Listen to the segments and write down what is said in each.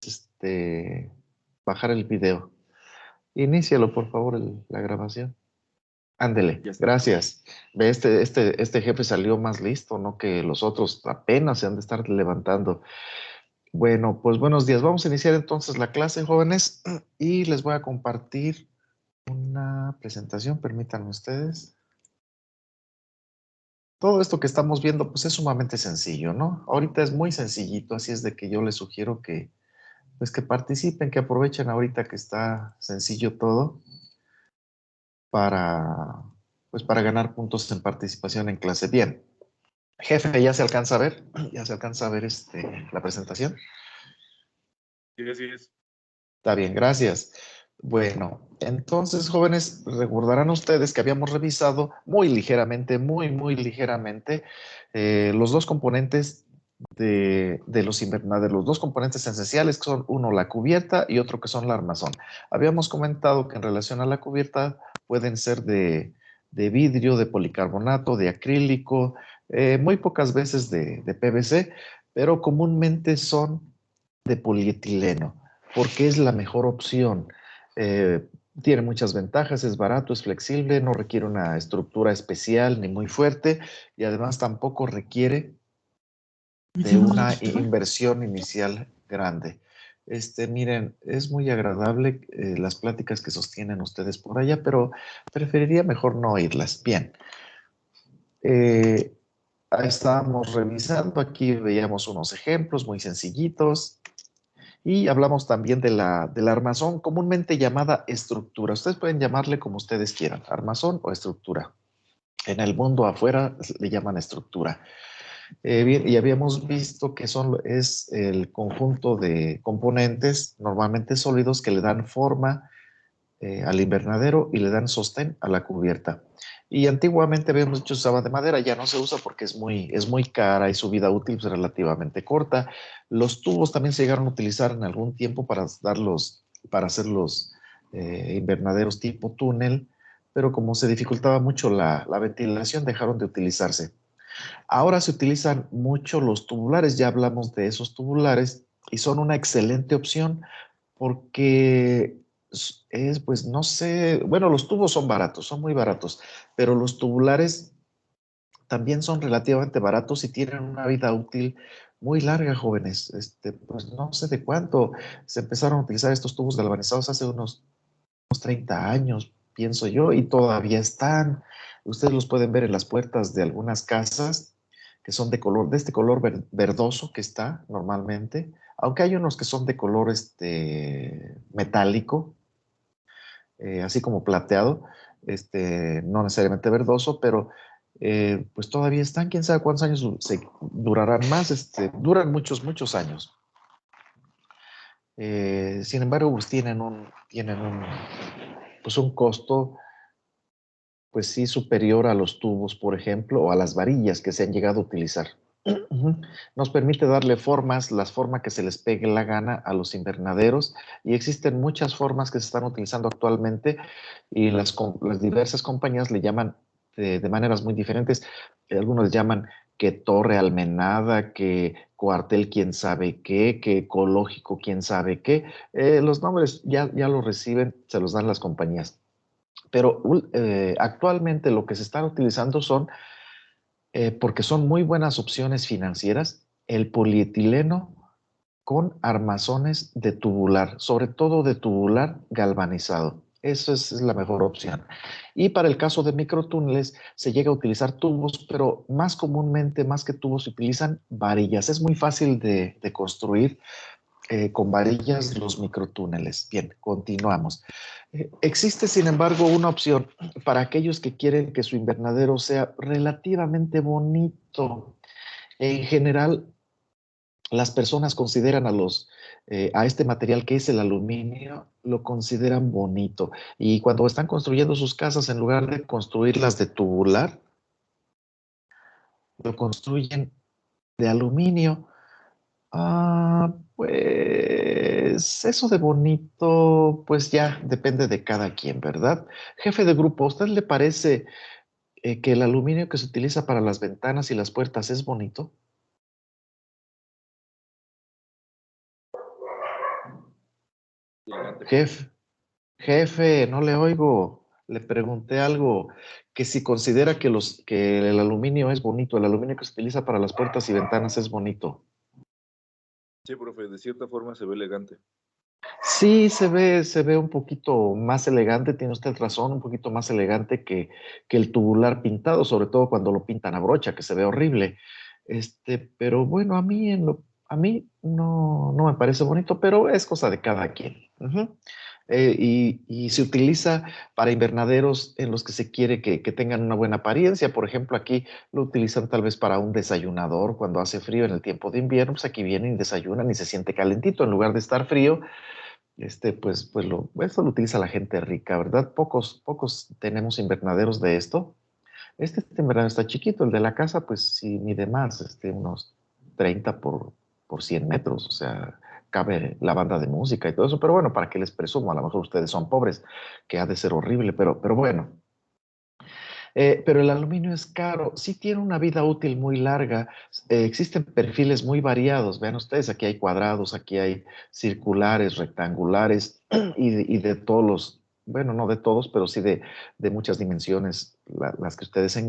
este, bajar el video. Inícialo, por favor, la grabación. Ándele, Ya está. gracias. Ve, este jefe salió más listo, ¿no? Que los otros apenas se han de estar levantando. Bueno, pues buenos días. Vamos a iniciar entonces la clase, jóvenes, y les voy a compartir una presentación. Permítanme ustedes. Todo esto que estamos viendo, pues es sumamente sencillo, ¿no? Ahorita es muy sencillito, así es de que yo les sugiero que, pues que participen, que aprovechen ahorita que está sencillo todo para, pues para ganar puntos en participación en clase. Bien, jefe, ¿ya se alcanza a ver? ¿Ya se alcanza a ver la presentación? Sí, así es. Está bien, gracias. Bueno, entonces, jóvenes, recordarán ustedes que habíamos revisado muy ligeramente, muy ligeramente, los dos componentes de los invernaderos, los dos componentes esenciales, que son uno la cubierta y otro que son la armazón. Habíamos comentado que en relación a la cubierta pueden ser de vidrio, de policarbonato, de acrílico, muy pocas veces de PVC, pero comúnmente son de polietileno porque es la mejor opción. Eh, Tiene muchas ventajas, es barato, es flexible, no requiere una estructura especial ni muy fuerte y además tampoco requiere de una inversión inicial grande. Miren, es muy agradable las pláticas que sostienen ustedes por allá, pero preferiría mejor no oírlas. Bien, eh, ahí estábamos revisando, aquí veíamos unos ejemplos muy sencillitos. Y hablamos también de la armazón, comúnmente llamada estructura. Ustedes pueden llamarle como ustedes quieran, armazón o estructura. En el mundo afuera le llaman estructura. Bien, y habíamos visto que es el conjunto de componentes, normalmente sólidos, que le dan forma al invernadero y le dan sostén a la cubierta. Y antiguamente habíamos dicho usaba de madera, ya no se usa porque es muy cara y su vida útil es relativamente corta. Los tubos también se llegaron a utilizar en algún tiempo para hacer los invernaderos tipo túnel, pero como se dificultaba mucho la ventilación, dejaron de utilizarse. Ahora se utilizan mucho los tubulares, ya hablamos de esos tubulares y son una excelente opción porque pues no sé, bueno, los tubos son baratos, son muy baratos, pero los tubulares también son relativamente baratos y tienen una vida útil muy larga, jóvenes. Pues no sé de cuánto se empezaron a utilizar estos tubos galvanizados hace unos 30 años, pienso yo, y todavía están. Ustedes los pueden ver en las puertas de algunas casas que son de este color verdoso que está normalmente, aunque hay unos que son de color metálico, así como plateado, no necesariamente verdoso, pero pues todavía están, quién sabe cuántos años durarán más, duran muchos años. Sin embargo, pues pues un costo, pues sí, superior a los tubos, por ejemplo, o a las varillas que se han llegado a utilizar. Nos permite darle las formas que se les pegue la gana a los invernaderos y existen muchas formas que se están utilizando actualmente y las diversas compañías le llaman de maneras muy diferentes. Algunos le llaman que torre almenada, que cuartel quién sabe qué, que ecológico quién sabe qué. Los nombres ya los reciben, se los dan las compañías. Pero actualmente lo que se están utilizando porque son muy buenas opciones financieras, el polietileno con armazones de tubular, sobre todo de tubular galvanizado. Eso es la mejor opción. Y para el caso de microtúneles, se llega a utilizar tubos, pero más comúnmente, más que tubos, se utilizan varillas. Es muy fácil de construir con varillas los microtúneles. Bien, continuamos. Existe, sin embargo, una opción para aquellos que quieren que su invernadero sea relativamente bonito. En general, las personas consideran a este material que es el aluminio, lo consideran bonito. Y cuando están construyendo sus casas, en lugar de construirlas de tubular, lo construyen de aluminio. Pues eso de bonito, pues ya depende de cada quien, ¿verdad? Jefe de grupo, ¿a usted le parece que el aluminio que se utiliza para las ventanas y las puertas es bonito? Elegante. Jefe, jefe, no le oigo. Le pregunté algo, que si considera que el aluminio es bonito, el aluminio que se utiliza para las puertas y ventanas es bonito. Sí, profe, de cierta forma se ve elegante. Sí, se ve un poquito más elegante, tiene usted razón, un poquito más elegante que el tubular pintado, sobre todo cuando lo pintan a brocha, que se ve horrible. Pero bueno, a mí no me parece bonito, pero es cosa de cada quien. Ujú. Y se utiliza para invernaderos en los que se quiere que tengan una buena apariencia. Por ejemplo, aquí lo utilizan tal vez para un desayunador cuando hace frío en el tiempo de invierno, pues aquí vienen y desayunan y se siente calentito en lugar de estar frío. Eso lo utiliza la gente rica, ¿verdad? Pocos tenemos invernaderos de esto. Este invernadero está chiquito, el de la casa, pues sí mide más, unos 30 por 100 metros, o sea, cabe la banda de música y todo eso, pero bueno, ¿para qué les presumo? A lo mejor ustedes son pobres, que ha de ser horrible, pero bueno. Pero el aluminio es caro, sí tiene una vida útil muy larga, existen perfiles muy variados, vean ustedes, aquí hay cuadrados, aquí hay circulares, rectangulares y de todos los, bueno, no de todos, pero sí de muchas dimensiones, las que ustedes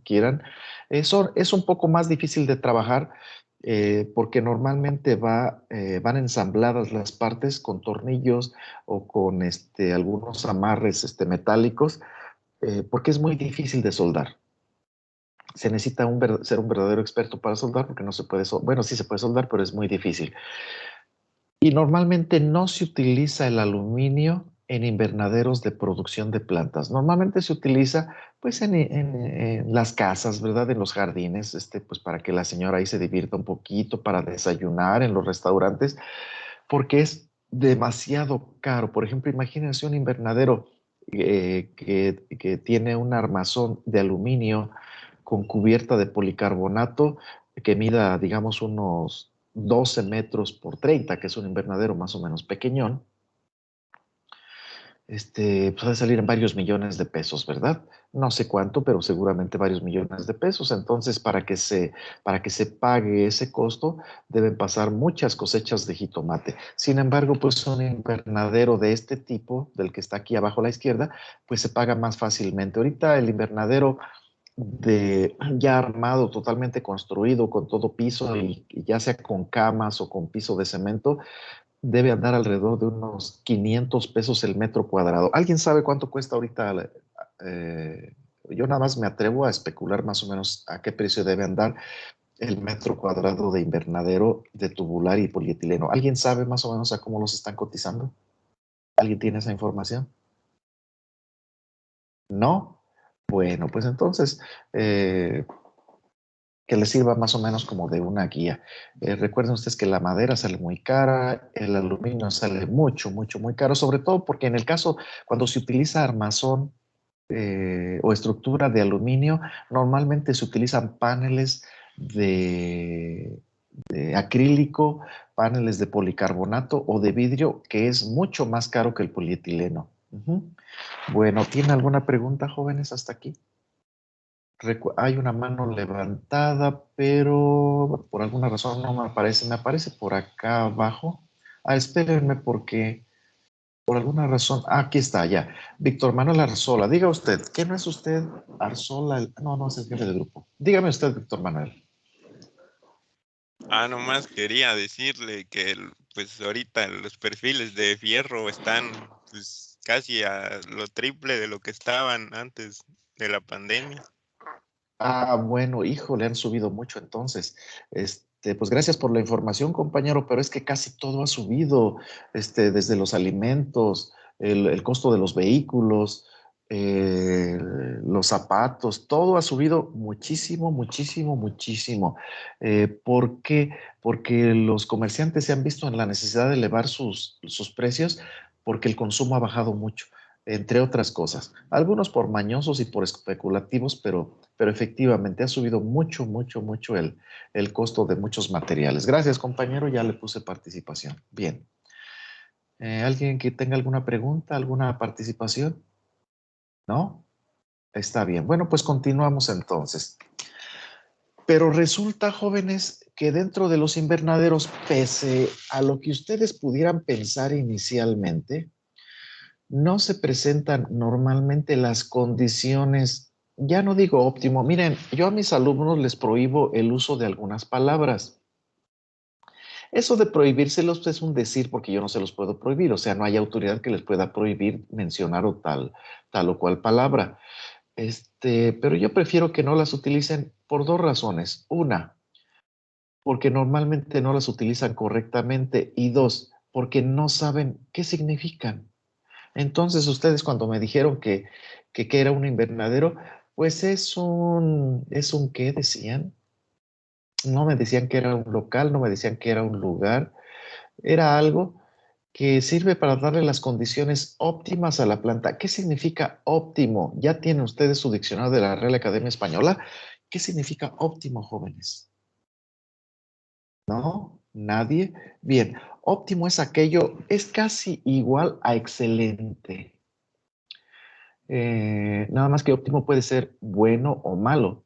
quieran. Es un poco más difícil de trabajar porque normalmente van ensambladas las partes con tornillos o con algunos amarres metálicos porque es muy difícil de soldar. Se necesita ser un verdadero experto para soldar porque no se puede soldar. Bueno, sí se puede soldar, pero es muy difícil. Y normalmente no se utiliza el aluminio en invernaderos de producción de plantas. Normalmente se utiliza pues en las casas, ¿verdad? En los jardines, pues para que la señora ahí se divierta un poquito, para desayunar en los restaurantes, porque es demasiado caro. Por ejemplo, imagínense un invernadero que tiene un armazón de aluminio con cubierta de policarbonato que mida, digamos, unos 12 metros por 30, que es un invernadero más o menos pequeñón. Pues ha de salir en varios millones de pesos, ¿verdad? No sé cuánto, pero seguramente varios millones de pesos. Entonces, para que se pague ese costo, deben pasar muchas cosechas de jitomate. Sin embargo, pues un invernadero de este tipo, del que está aquí abajo a la izquierda, pues se paga más fácilmente. Ahorita el invernadero ya armado, totalmente construido, con todo piso y ya sea con camas o con piso de cemento, debe andar alrededor de unos 500 pesos el metro cuadrado. ¿Alguien sabe cuánto cuesta ahorita? Yo nada más me atrevo a especular más o menos a qué precio debe andar el metro cuadrado de invernadero de tubular y polietileno. ¿Alguien sabe más o menos a cómo los están cotizando? ¿Alguien tiene esa información? ¿No? Bueno, pues entonces, que les sirva más o menos como de una guía. Recuerden ustedes que la madera sale muy cara, el aluminio sale muy caro, sobre todo porque en el caso, cuando se utiliza armazón o estructura de aluminio, normalmente se utilizan paneles de acrílico, paneles de policarbonato o de vidrio, que es mucho más caro que el polietileno. Ujú. Bueno, ¿tiene alguna pregunta, jóvenes, hasta aquí? Hay una mano levantada, pero por alguna razón no me aparece. Me aparece por acá abajo. Ah, espérenme porque por alguna razón. Aquí está, ya. Víctor Manuel Arzola. Diga usted, ¿qué no es usted Arzola? No, no es el jefe de grupo. Dígame usted, Víctor Manuel. Nomás quería decirle que pues ahorita los perfiles de fierro están pues casi a lo triple de lo que estaban antes de la pandemia. Ah, bueno, hijo, le han subido mucho entonces. Pues gracias por la información, compañero, pero es que casi todo ha subido, desde los alimentos, el costo de los vehículos, eh, los zapatos, todo ha subido muchísimo. ¿Por qué? Porque los comerciantes se han visto en la necesidad de elevar sus precios porque el consumo ha bajado mucho, entre otras cosas. Algunos por mañosos y por especulativos, pero efectivamente ha subido mucho el costo de muchos materiales. Gracias, compañero, ya le puse participación. Bien. ¿Alguien que tenga alguna pregunta, alguna participación? ¿No? Está bien. Bueno, pues continuamos entonces. Pero resulta, jóvenes, que dentro de los invernaderos, pese a lo que ustedes pudieran pensar inicialmente, no se presentan normalmente las condiciones, ya no digo óptimo. Miren, yo a mis alumnos les prohíbo el uso de algunas palabras. Eso de prohibírselos es un decir porque yo no se los puedo prohibir, o sea, no hay autoridad que les pueda prohibir mencionar o tal o cual palabra. Pero yo prefiero que no las utilicen por dos razones. Una, porque normalmente no las utilizan correctamente y dos, porque no saben qué significan. Entonces ustedes cuando me dijeron que era un invernadero, pues es un ¿qué decían? No me decían que era un local, no me decían que era un lugar, era algo que sirve para darle las condiciones óptimas a la planta. ¿Qué significa óptimo? Ya tienen ustedes su diccionario de la Real Academia Española. ¿Qué significa óptimo, jóvenes? ¿No? ¿Nadie? Bien, óptimo es aquello, es casi igual a excelente. Nada más que óptimo puede ser bueno o malo,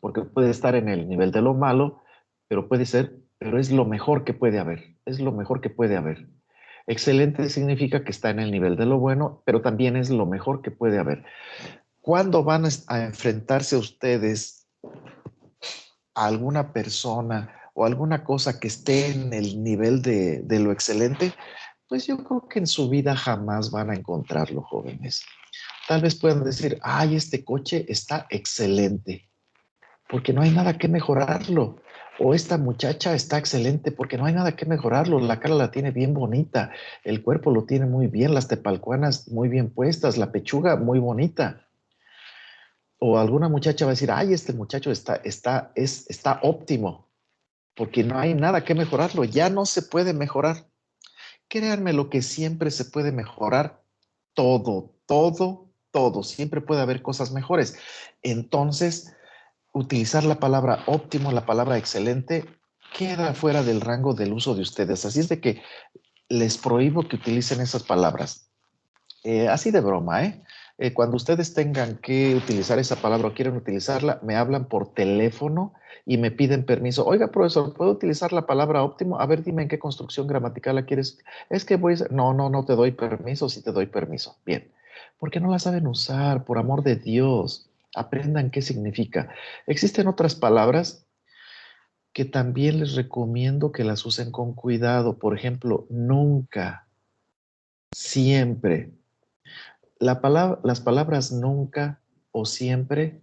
porque puede estar en el nivel de lo malo, pero es lo mejor que puede haber, es lo mejor que puede haber. Excelente significa que está en el nivel de lo bueno, pero también es lo mejor que puede haber. ¿Cuándo van a enfrentarse ustedes a alguna persona o alguna cosa que esté en el nivel de lo excelente? Pues yo creo que en su vida jamás van a encontrarlo, jóvenes. Tal vez puedan decir, ay, este coche está excelente, porque no hay nada que mejorarlo. O esta muchacha está excelente porque no hay nada que mejorarlo. La cara la tiene bien bonita, el cuerpo lo tiene muy bien, las tepalcuanas muy bien puestas, la pechuga muy bonita. O alguna muchacha va a decir, ay, este muchacho está óptimo, porque no hay nada que mejorarlo, ya no se puede mejorar. Créanme lo que siempre se puede mejorar, todo, todo, todo. Siempre puede haber cosas mejores. Entonces, utilizar la palabra óptimo, la palabra excelente, queda fuera del rango del uso de ustedes. Así es de que les prohíbo que utilicen esas palabras. Así de broma, ¿eh? Cuando ustedes tengan que utilizar esa palabra o quieren utilizarla, me hablan por teléfono y me piden permiso. Oiga, profesor, ¿puedo utilizar la palabra óptimo? A ver, dime en qué construcción gramatical la quieres. Es que voy a... No, no, no te doy permiso, sí te doy permiso. Bien. Porque no la saben usar, por amor de Dios. Aprendan qué significa. Existen otras palabras que también les recomiendo que las usen con cuidado. Por ejemplo, nunca, siempre. Las palabras nunca o siempre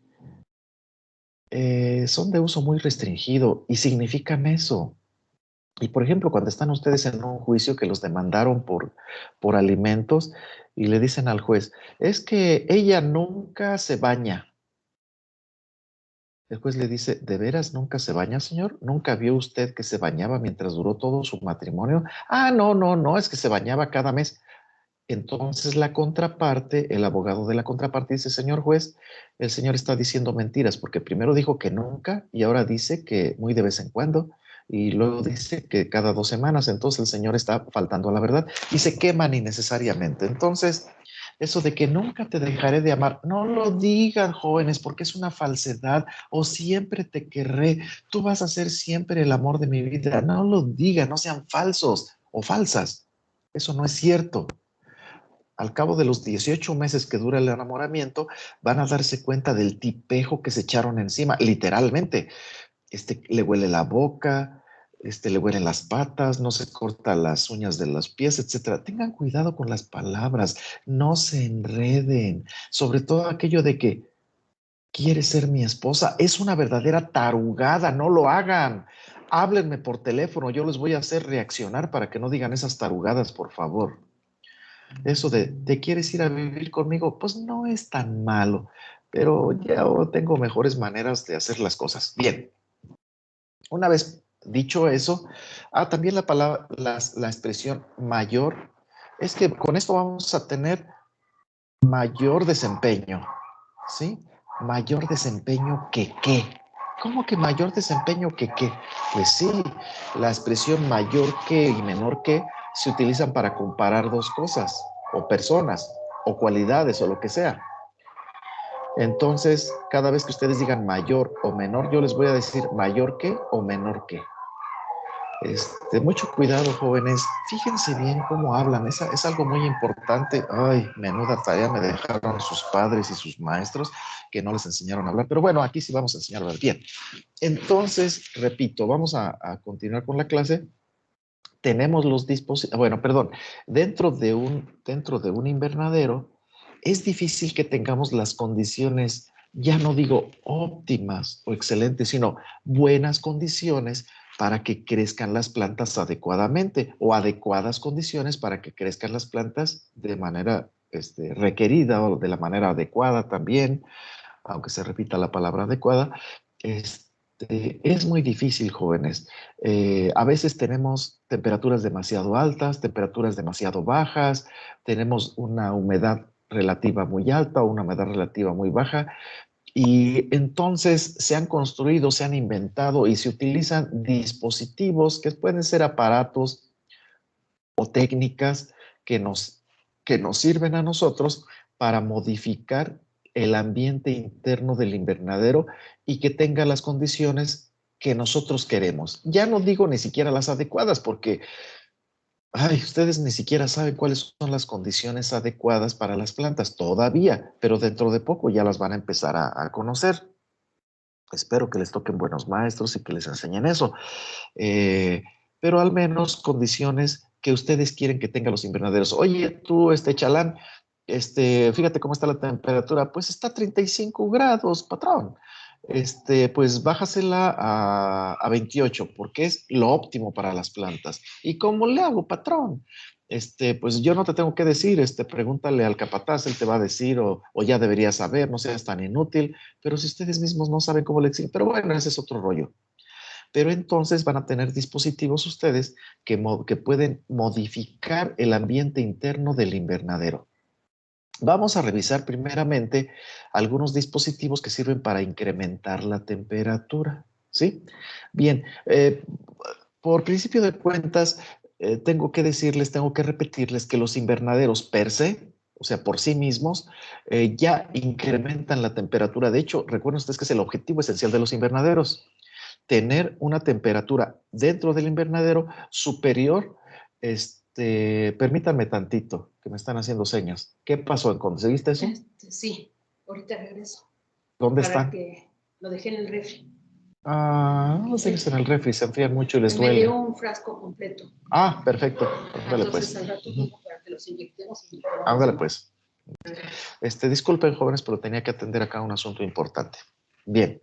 son de uso muy restringido y significan eso. Y por ejemplo, cuando están ustedes en un juicio que los demandaron por alimentos y le dicen al juez, es que ella nunca se baña. El juez le dice, ¿de veras nunca se baña, señor? ¿Nunca vio usted que se bañaba mientras duró todo su matrimonio? Ah, no, no, no, es que se bañaba cada mes. Entonces la contraparte, el abogado de la contraparte dice, señor juez, el señor está diciendo mentiras porque primero dijo que nunca y ahora dice que muy de vez en cuando y luego dice que cada 2 semanas. Entonces el señor está faltando a la verdad y se queman innecesariamente. Entonces, eso de que nunca te dejaré de amar, no lo digan, jóvenes, porque es una falsedad. O siempre te querré, tú vas a ser siempre el amor de mi vida. No lo digan, no sean falsos o falsas. Eso no es cierto. Al cabo de los 18 meses que dura el enamoramiento, van a darse cuenta del tipejo que se echaron encima, literalmente. Le huele la boca, le huelen las patas, no se corta las uñas de los pies, etcétera. Tengan cuidado con las palabras, no se enreden, sobre todo aquello de que quiere ser mi esposa, es una verdadera tarugada, no lo hagan. Háblenme por teléfono, yo les voy a hacer reaccionar para que no digan esas tarugadas, por favor. Eso de, ¿te quieres ir a vivir conmigo? Pues no es tan malo, pero ya tengo mejores maneras de hacer las cosas. Bien, una vez dicho eso, también la palabra, la expresión mayor, es que con esto vamos a tener mayor desempeño, ¿sí? Mayor desempeño que qué. ¿Cómo que mayor desempeño que qué? Pues sí, la expresión mayor que y menor que se utilizan para comparar dos cosas, o personas, o cualidades, o lo que sea. Entonces, cada vez que ustedes digan mayor o menor, yo les voy a decir mayor que o menor que. Mucho cuidado, jóvenes. Fíjense bien cómo hablan. Es algo muy importante. Ay, menuda tarea me dejaron sus padres y sus maestros que no les enseñaron a hablar. Pero bueno, aquí sí vamos a enseñar a hablar. Bien. Entonces, repito, vamos a continuar con la clase. Tenemos los dispositivos, bueno, perdón, dentro de un invernadero es difícil que tengamos las condiciones, ya no digo óptimas o excelentes, sino buenas condiciones para que crezcan las plantas adecuadamente o adecuadas condiciones para que crezcan las plantas de manera requerida o de la manera adecuada también, aunque se repita la palabra adecuada. Es muy difícil, jóvenes. A veces tenemos temperaturas demasiado altas, temperaturas demasiado bajas, tenemos una humedad relativa muy alta o una humedad relativa muy baja, y entonces se han construido, se han inventado y se utilizan dispositivos que pueden ser aparatos o técnicas que que nos sirven a nosotros para modificar el ambiente interno del invernadero y que tenga las condiciones que nosotros queremos. Ya no digo ni siquiera las adecuadas, porque ustedes ni siquiera saben cuáles son las condiciones adecuadas para las plantas todavía, pero dentro de poco ya las van a empezar a conocer. Espero que les toquen buenos maestros y que les enseñen eso. Pero al menos condiciones que ustedes quieren que tengan los invernaderos. Oye, tú, Chalán, fíjate cómo está la temperatura. Pues está a 35 grados, patrón. Pues bájasela a 28, porque es lo óptimo para las plantas. ¿Y cómo le hago, patrón? Pues yo no te tengo que decir, pregúntale al capataz, él te va a decir, o ya deberías saber, no seas tan inútil, pero si ustedes mismos no saben cómo le exigen, pero bueno, ese es otro rollo. Pero entonces van a tener dispositivos ustedes que pueden modificar el ambiente interno del invernadero. Vamos a revisar primeramente algunos dispositivos que sirven para incrementar la temperatura, ¿sí? Bien, por principio de cuentas, tengo que decirles, tengo que repetirles que los invernaderos per se, o sea, por sí mismos, ya incrementan la temperatura. De hecho, recuerden ustedes que es el objetivo esencial de los invernaderos, tener una temperatura dentro del invernadero superior. Permítanme tantito, que me están haciendo señas. ¿Qué pasó? ¿Conseguiste eso? Sí, ahorita regreso. ¿Dónde para están? Que lo dejé en el refri. No los dejes en el refri, se enfrían mucho y les Me duele. dio un frasco completo. Perfecto. Ándale pues. Al rato para que los inyectemos. Ándale pues. Disculpen, jóvenes, pero tenía que atender acá un asunto importante. Bien.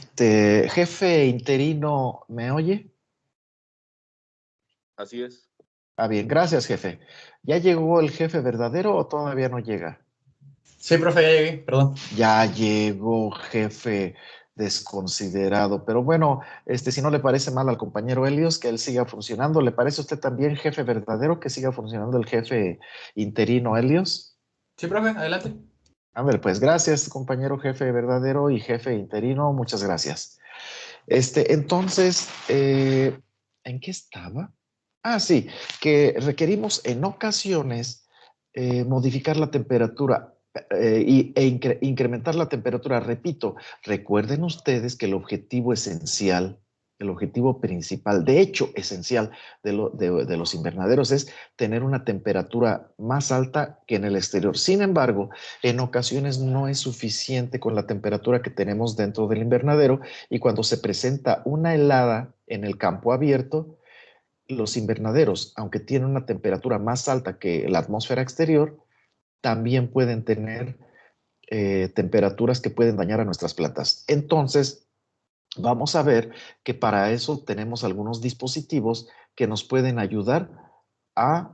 Jefe interino, ¿me oye? Así es. Bien, gracias, jefe. ¿Ya llegó el jefe verdadero o todavía no llega? Sí, profe, ya llegué, perdón. Ya llegó, jefe desconsiderado. Pero bueno, si no le parece mal al compañero Helios que él siga funcionando, ¿le parece a usted también, jefe verdadero, que siga funcionando el jefe interino Helios? Sí, profe, adelante. Ándale, pues gracias, compañero jefe verdadero y jefe interino, muchas gracias. Entonces, ¿en qué estaba? Sí, que requerimos en ocasiones modificar la temperatura incrementar la temperatura. Repito, recuerden ustedes que el objetivo esencial, el objetivo principal, de hecho esencial de los invernaderos es tener una temperatura más alta que en el exterior. Sin embargo, en ocasiones no es suficiente con la temperatura que tenemos dentro del invernadero, y cuando se presenta una helada en el campo abierto, los invernaderos, aunque tienen una temperatura más alta que la atmósfera exterior, también pueden tener temperaturas que pueden dañar a nuestras plantas. Entonces, vamos a ver que para eso tenemos algunos dispositivos que nos pueden ayudar a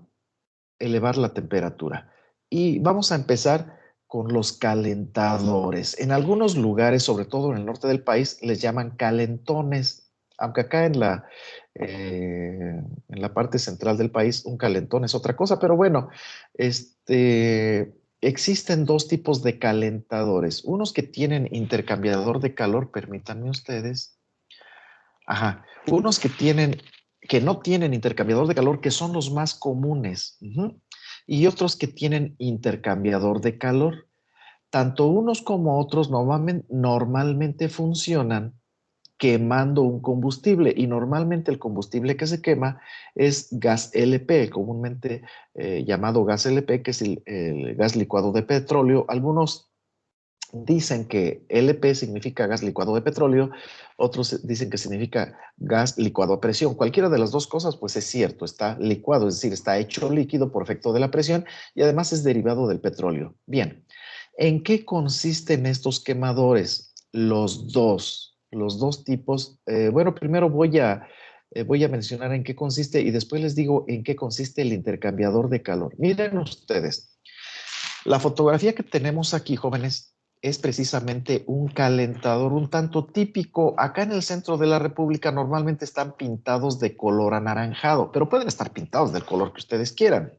elevar la temperatura. Y vamos a empezar con los calentadores. En algunos lugares, sobre todo en el norte del país, les llaman calentones, aunque acá en la parte central del país un calentón es otra cosa, pero bueno, existen dos tipos de calentadores. Unos que tienen intercambiador de calor, permítanme ustedes. Unos que no tienen intercambiador de calor, que son los más comunes. Y otros que tienen intercambiador de calor. Tanto unos como otros normalmente funcionan quemando un combustible y normalmente el combustible que se quema es gas LP, comúnmente llamado gas LP, que es el gas licuado de petróleo. Algunos dicen que LP significa gas licuado de petróleo, otros dicen que significa gas licuado a presión. Cualquiera de las dos cosas, pues es cierto, está licuado, es decir, está hecho líquido por efecto de la presión y además es derivado del petróleo. Bien, ¿en qué consisten estos quemadores? Los dos tipos. Bueno, primero voy a mencionar en qué consiste y después les digo en qué consiste el intercambiador de calor. Miren ustedes, la fotografía que tenemos aquí, jóvenes, es precisamente un calentador un tanto típico. Acá en el centro de la República normalmente están pintados de color anaranjado, pero pueden estar pintados del color que ustedes quieran.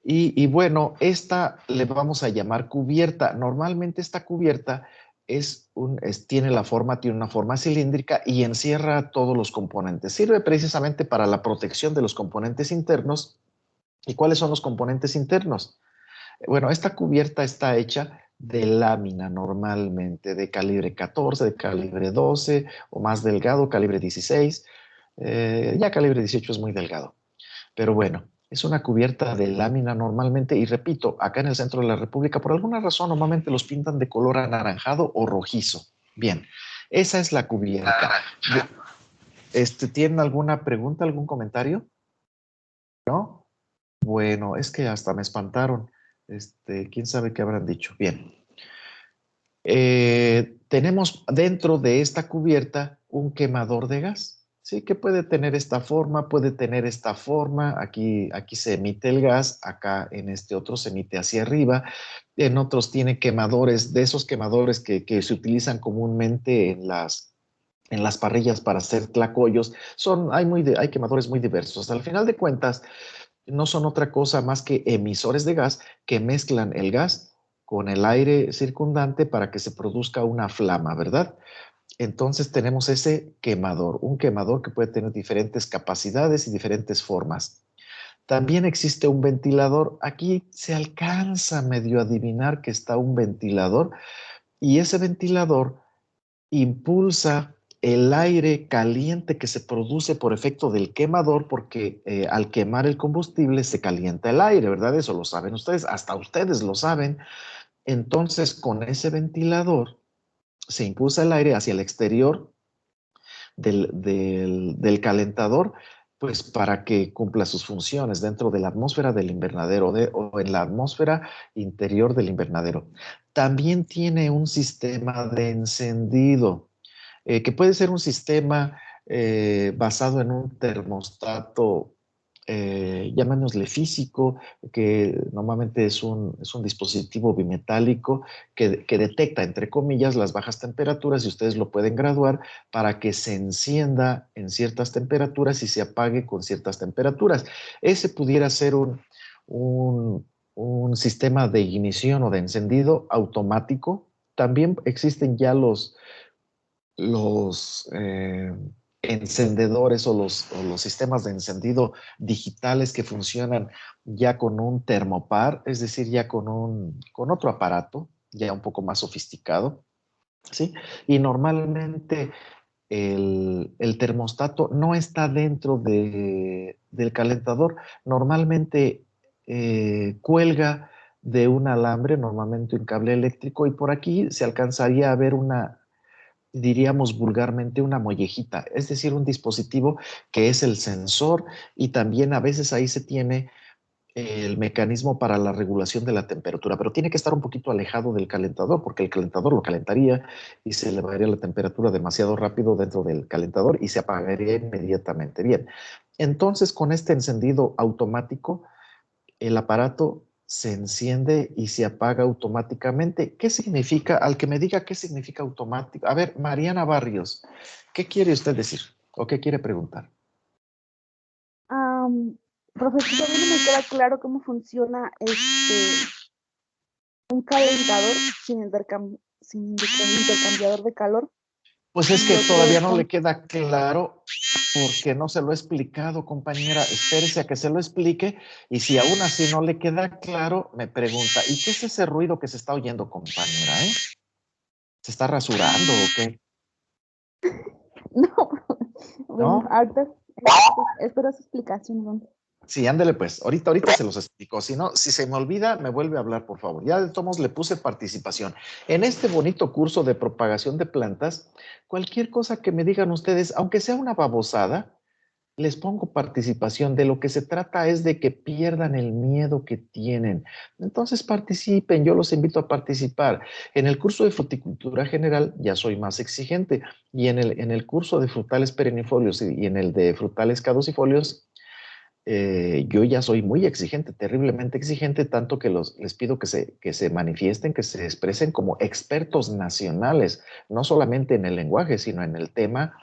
Y bueno, esta le vamos a llamar cubierta. Normalmente esta cubierta tiene una forma cilíndrica y encierra todos los componentes. Sirve precisamente para la protección de los componentes internos. ¿Y cuáles son los componentes internos? Bueno, esta cubierta está hecha de lámina normalmente, de calibre 14, de calibre 12 o más delgado, calibre 16. Ya calibre 18 es muy delgado. Pero bueno, es una cubierta de lámina normalmente y repito, acá en el centro de la República, por alguna razón normalmente los pintan de color anaranjado o rojizo. Bien, esa es la cubierta. ¿Tienen alguna pregunta, algún comentario? ¿No? Bueno, es que hasta me espantaron. ¿Quién sabe qué habrán dicho? Bien. Tenemos dentro de esta cubierta un quemador de gas, ¿sí? Que puede tener esta forma, puede tener esta forma. Aquí se emite el gas, acá en este otro se emite hacia arriba. En otros tiene quemadores, de esos quemadores que se utilizan comúnmente en las parrillas para hacer tlacoyos. Hay quemadores muy diversos. Al final de cuentas, no son otra cosa más que emisores de gas que mezclan el gas con el aire circundante para que se produzca una flama, ¿verdad? Entonces tenemos ese quemador, un quemador que puede tener diferentes capacidades y diferentes formas. También existe un ventilador. Aquí se alcanza medio a adivinar que está un ventilador y ese ventilador impulsa el aire caliente que se produce por efecto del quemador, porque al quemar el combustible se calienta el aire, ¿verdad? Eso lo saben ustedes, hasta ustedes lo saben. Entonces, con ese ventilador se impulsa el aire hacia el exterior del calentador, pues para que cumpla sus funciones dentro de la atmósfera del invernadero o en la atmósfera interior del invernadero. También tiene un sistema de encendido que puede ser un sistema basado en un termostato, llamémosle físico, que normalmente es un dispositivo bimetálico que detecta, entre comillas, las bajas temperaturas y ustedes lo pueden graduar para que se encienda en ciertas temperaturas y se apague con ciertas temperaturas. Ese pudiera ser un sistema de ignición o de encendido automático. También existen ya los encendedores o los sistemas de encendido digitales que funcionan ya con un termopar, es decir, ya con otro aparato, ya un poco más sofisticado, ¿sí? Y normalmente el termostato no está dentro del calentador, normalmente cuelga de un alambre, normalmente un cable eléctrico, y por aquí se alcanzaría a ver diríamos vulgarmente, una mollejita, es decir, un dispositivo que es el sensor y también a veces ahí se tiene el mecanismo para la regulación de la temperatura, pero tiene que estar un poquito alejado del calentador porque el calentador lo calentaría y se elevaría la temperatura demasiado rápido dentro del calentador y se apagaría inmediatamente. Bien, entonces con este encendido automático, el aparato se enciende y se apaga automáticamente. ¿Qué significa? Al que me diga qué significa automático. A ver, Mariana Barrios, ¿qué quiere usted decir? ¿O qué quiere preguntar? Profesor, todavía no me queda claro cómo funciona un calentador sin intercambiador de calor. Pues es que Yo todavía creo no que le queda claro porque no se lo he explicado, compañera. Espérese a que se lo explique y si aún así no le queda claro, me pregunta, ¿y qué es ese ruido que se está oyendo, compañera? ¿Se está rasurando o qué? no. Bueno, ¿No? ahorita espero su explicación, don. Sí, ándele pues. Ahorita se los explico. Si no, si se me olvida, me vuelve a hablar, por favor. Ya de todos modos le puse participación. En este bonito curso de propagación de plantas, cualquier cosa que me digan ustedes, aunque sea una babosada, les pongo participación. De lo que se trata es de que pierdan el miedo que tienen. Entonces participen, yo los invito a participar. En el curso de fruticultura general ya soy más exigente y en el curso de frutales perennifolios y en el de frutales caducifolios yo ya soy muy exigente, terriblemente exigente, tanto que les pido que se manifiesten, que se expresen como expertos nacionales, no solamente en el lenguaje, sino en el tema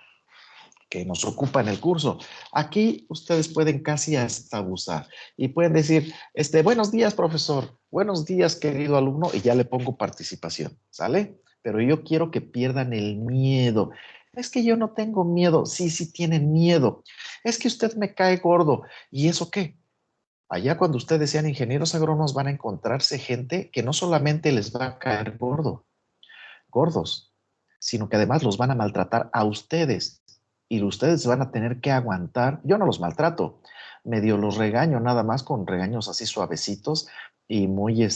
que nos ocupa en el curso. Aquí ustedes pueden casi hasta abusar y pueden decir, buenos días, profesor, buenos días, querido alumno, y ya le pongo participación, ¿sale? Pero yo quiero que pierdan el miedo. Es que yo no tengo miedo. Sí, sí tienen miedo. Es que usted me cae gordo. ¿Y eso qué? Allá cuando ustedes sean ingenieros agrónomos van a encontrarse gente que no solamente les va a caer gordos, sino que además los van a maltratar a ustedes y ustedes van a tener que aguantar. Yo no los maltrato, medio los regaño nada más con regaños así suavecitos y muy,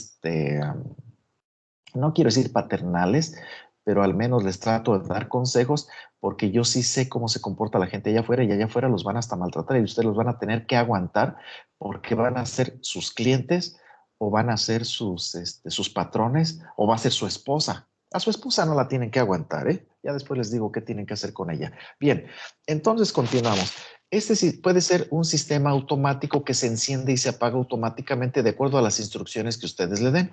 no quiero decir paternales, pero al menos les trato de dar consejos porque yo sí sé cómo se comporta la gente allá afuera y allá afuera los van hasta maltratar y ustedes los van a tener que aguantar porque van a ser sus clientes o van a ser sus patrones o va a ser su esposa. A su esposa no la tienen que aguantar, ¿eh? Ya después les digo qué tienen que hacer con ella. Bien, entonces continuamos. Este sí puede ser un sistema automático que se enciende y se apaga automáticamente de acuerdo a las instrucciones que ustedes le den.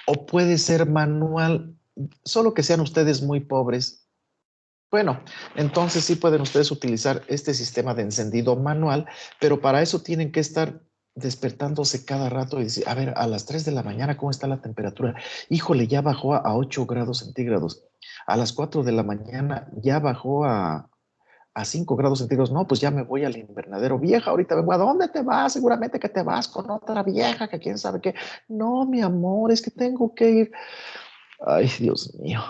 O puede ser manual, solo que sean ustedes muy pobres. Bueno, entonces sí pueden ustedes utilizar este sistema de encendido manual, pero para eso tienen que estar despertándose cada rato y decir, a ver, a las 3 de la mañana, ¿cómo está la temperatura? Híjole, ya bajó a 8 grados centígrados. A las 4 de la mañana ya bajó a 5 grados centígrados. No, pues ya me voy al invernadero. Vieja, ahorita vengo. ¿A dónde te vas? Seguramente que te vas con otra vieja, que quién sabe qué. No, mi amor, es que tengo que ir. Ay, Dios mío.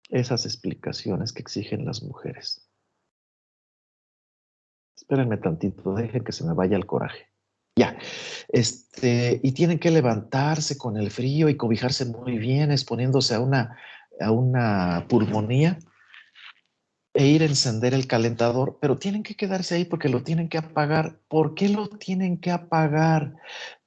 Esas explicaciones que exigen las mujeres. Espérenme tantito, dejen que se me vaya el coraje. Ya, y tienen que levantarse con el frío y cobijarse muy bien, exponiéndose a una pulmonía e ir a encender el calentador, pero tienen que quedarse ahí porque lo tienen que apagar. ¿Por qué lo tienen que apagar?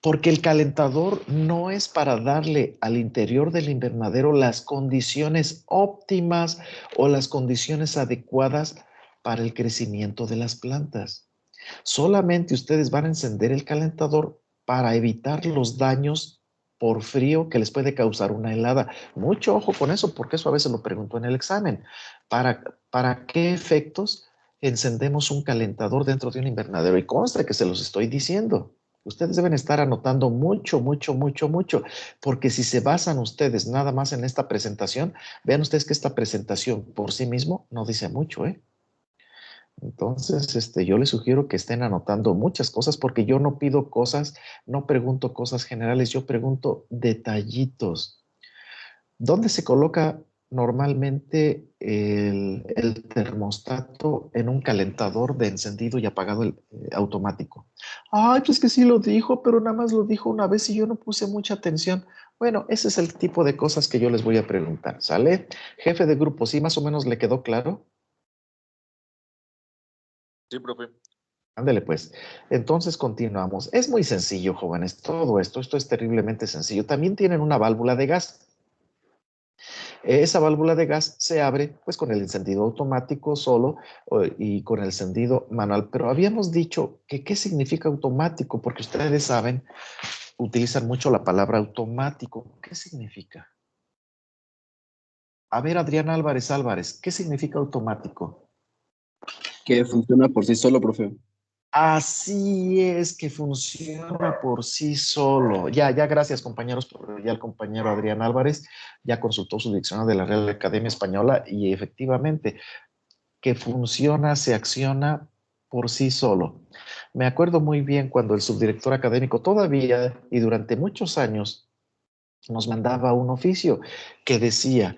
Porque el calentador no es para darle al interior del invernadero las condiciones óptimas o las condiciones adecuadas para el crecimiento de las plantas. Solamente ustedes van a encender el calentador para evitar los daños por frío que les puede causar una helada. Mucho ojo con eso, porque eso a veces lo pregunto en el examen. ¿Para qué efectos encendemos un calentador dentro de un invernadero? Y consta que se los estoy diciendo. Ustedes deben estar anotando mucho, mucho, mucho, mucho, porque si se basan ustedes nada más en esta presentación, vean ustedes que esta presentación por sí mismo no dice mucho, ¿eh? Entonces, yo les sugiero que estén anotando muchas cosas porque yo no pido cosas, no pregunto cosas generales, yo pregunto detallitos. ¿Dónde se coloca normalmente el termostato en un calentador de encendido y apagado automático? Ay, pues que sí lo dijo, pero nada más lo dijo una vez y yo no puse mucha atención. Bueno, ese es el tipo de cosas que yo les voy a preguntar, ¿sale? Jefe de grupo, ¿sí más o menos le quedó claro? Sí, profe. Ándale, pues. Entonces continuamos. Es muy sencillo, jóvenes, todo esto es terriblemente sencillo. También tienen una válvula de gas. Esa válvula de gas se abre pues con el encendido automático solo y con el encendido manual. Pero habíamos dicho que qué significa automático, porque ustedes saben, utilizan mucho la palabra automático. ¿Qué significa? A ver, Adrián Álvarez, ¿qué significa automático? Que funciona por sí solo, profe. Así es que funciona por sí solo. Ya, gracias compañeros, porque ya el compañero Adrián Álvarez ya consultó su diccionario de la Real Academia Española y efectivamente que funciona, se acciona por sí solo. Me acuerdo muy bien cuando el subdirector académico todavía y durante muchos años nos mandaba un oficio que decía,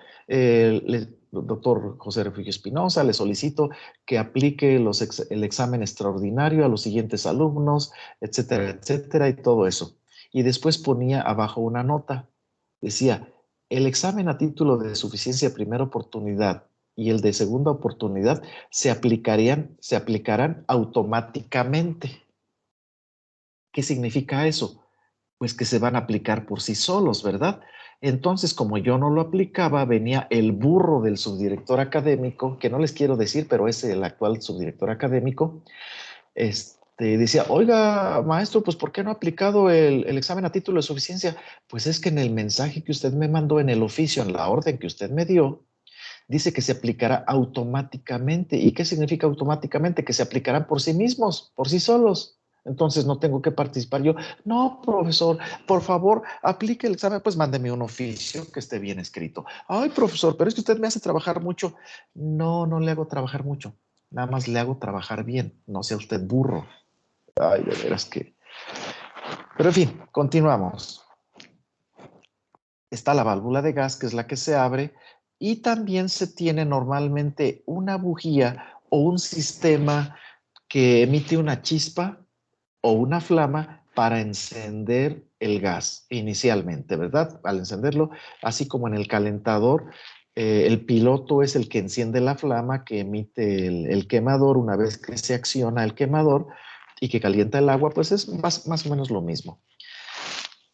doctor José Refugio Espinosa, le solicito que aplique el examen extraordinario a los siguientes alumnos, etcétera, etcétera, y todo eso. Y después ponía abajo una nota. Decía, el examen a título de suficiencia de primera oportunidad y el de segunda oportunidad se aplicarán automáticamente. ¿Qué significa eso? Pues que se van a aplicar por sí solos, ¿verdad? Entonces, como yo no lo aplicaba, venía el burro del subdirector académico, que no les quiero decir, pero es el actual subdirector académico, decía, oiga, maestro, pues ¿por qué no ha aplicado el examen a título de suficiencia? Pues es que en el mensaje que usted me mandó, en el oficio, en la orden que usted me dio, dice que se aplicará automáticamente. ¿Y qué significa automáticamente? Que se aplicarán por sí mismos, por sí solos. Entonces no tengo que participar yo. No, profesor, por favor, aplique el examen, pues mándeme un oficio que esté bien escrito. Ay, profesor, pero es que usted me hace trabajar mucho. No, no le hago trabajar mucho. Nada más le hago trabajar bien. No sea usted burro. Ay, de veras que... Pero en fin, continuamos. Está la válvula de gas, que es la que se abre, y también se tiene normalmente una bujía o un sistema que emite una chispa o una flama para encender el gas inicialmente, ¿verdad? Al encenderlo, así como en el calentador, el piloto es el que enciende la flama que emite el quemador una vez que se acciona el quemador y que calienta el agua, pues es más o menos lo mismo.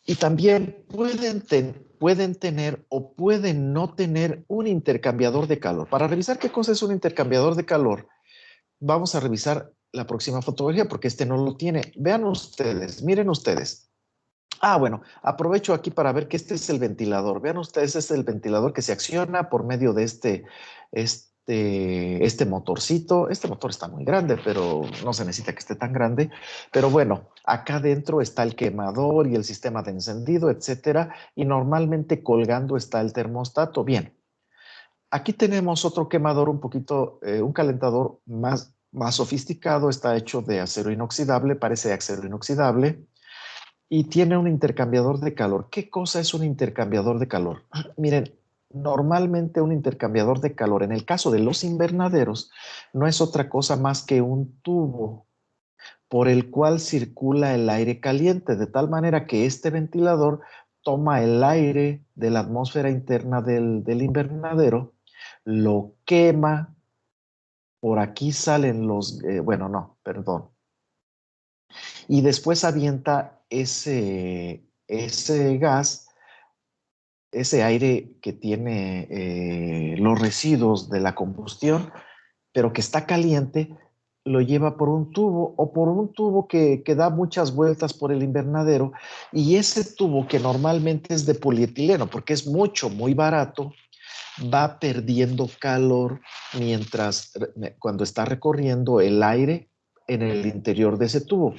Y también pueden tener o pueden no tener un intercambiador de calor. Para revisar qué cosa es un intercambiador de calor, vamos a revisar la próxima fotografía porque este no lo tiene. Vean ustedes, miren ustedes. Bueno, aprovecho aquí para ver que este es el ventilador. Vean ustedes, este es el ventilador que se acciona por medio de este motorcito. Este motor está muy grande, pero no se necesita que esté tan grande. Pero bueno, acá dentro está el quemador y el sistema de encendido, etcétera. Y normalmente colgando está el termostato. Bien, aquí tenemos otro quemador un calentador más sofisticado. Está hecho de acero inoxidable, parece acero inoxidable. Y tiene un intercambiador de calor. ¿Qué cosa es un intercambiador de calor? Miren, normalmente un intercambiador de calor, en el caso de los invernaderos, no es otra cosa más que un tubo por el cual circula el aire caliente, de tal manera que este ventilador toma el aire de la atmósfera interna del invernadero, lo quema, por aquí salen y después avienta ese gas, ese aire que tiene los residuos de la combustión, pero que está caliente, lo lleva por un tubo o por un tubo que da muchas vueltas por el invernadero, y ese tubo, que normalmente es de polietileno porque es muy barato, va perdiendo calor cuando está recorriendo el aire en el interior de ese tubo.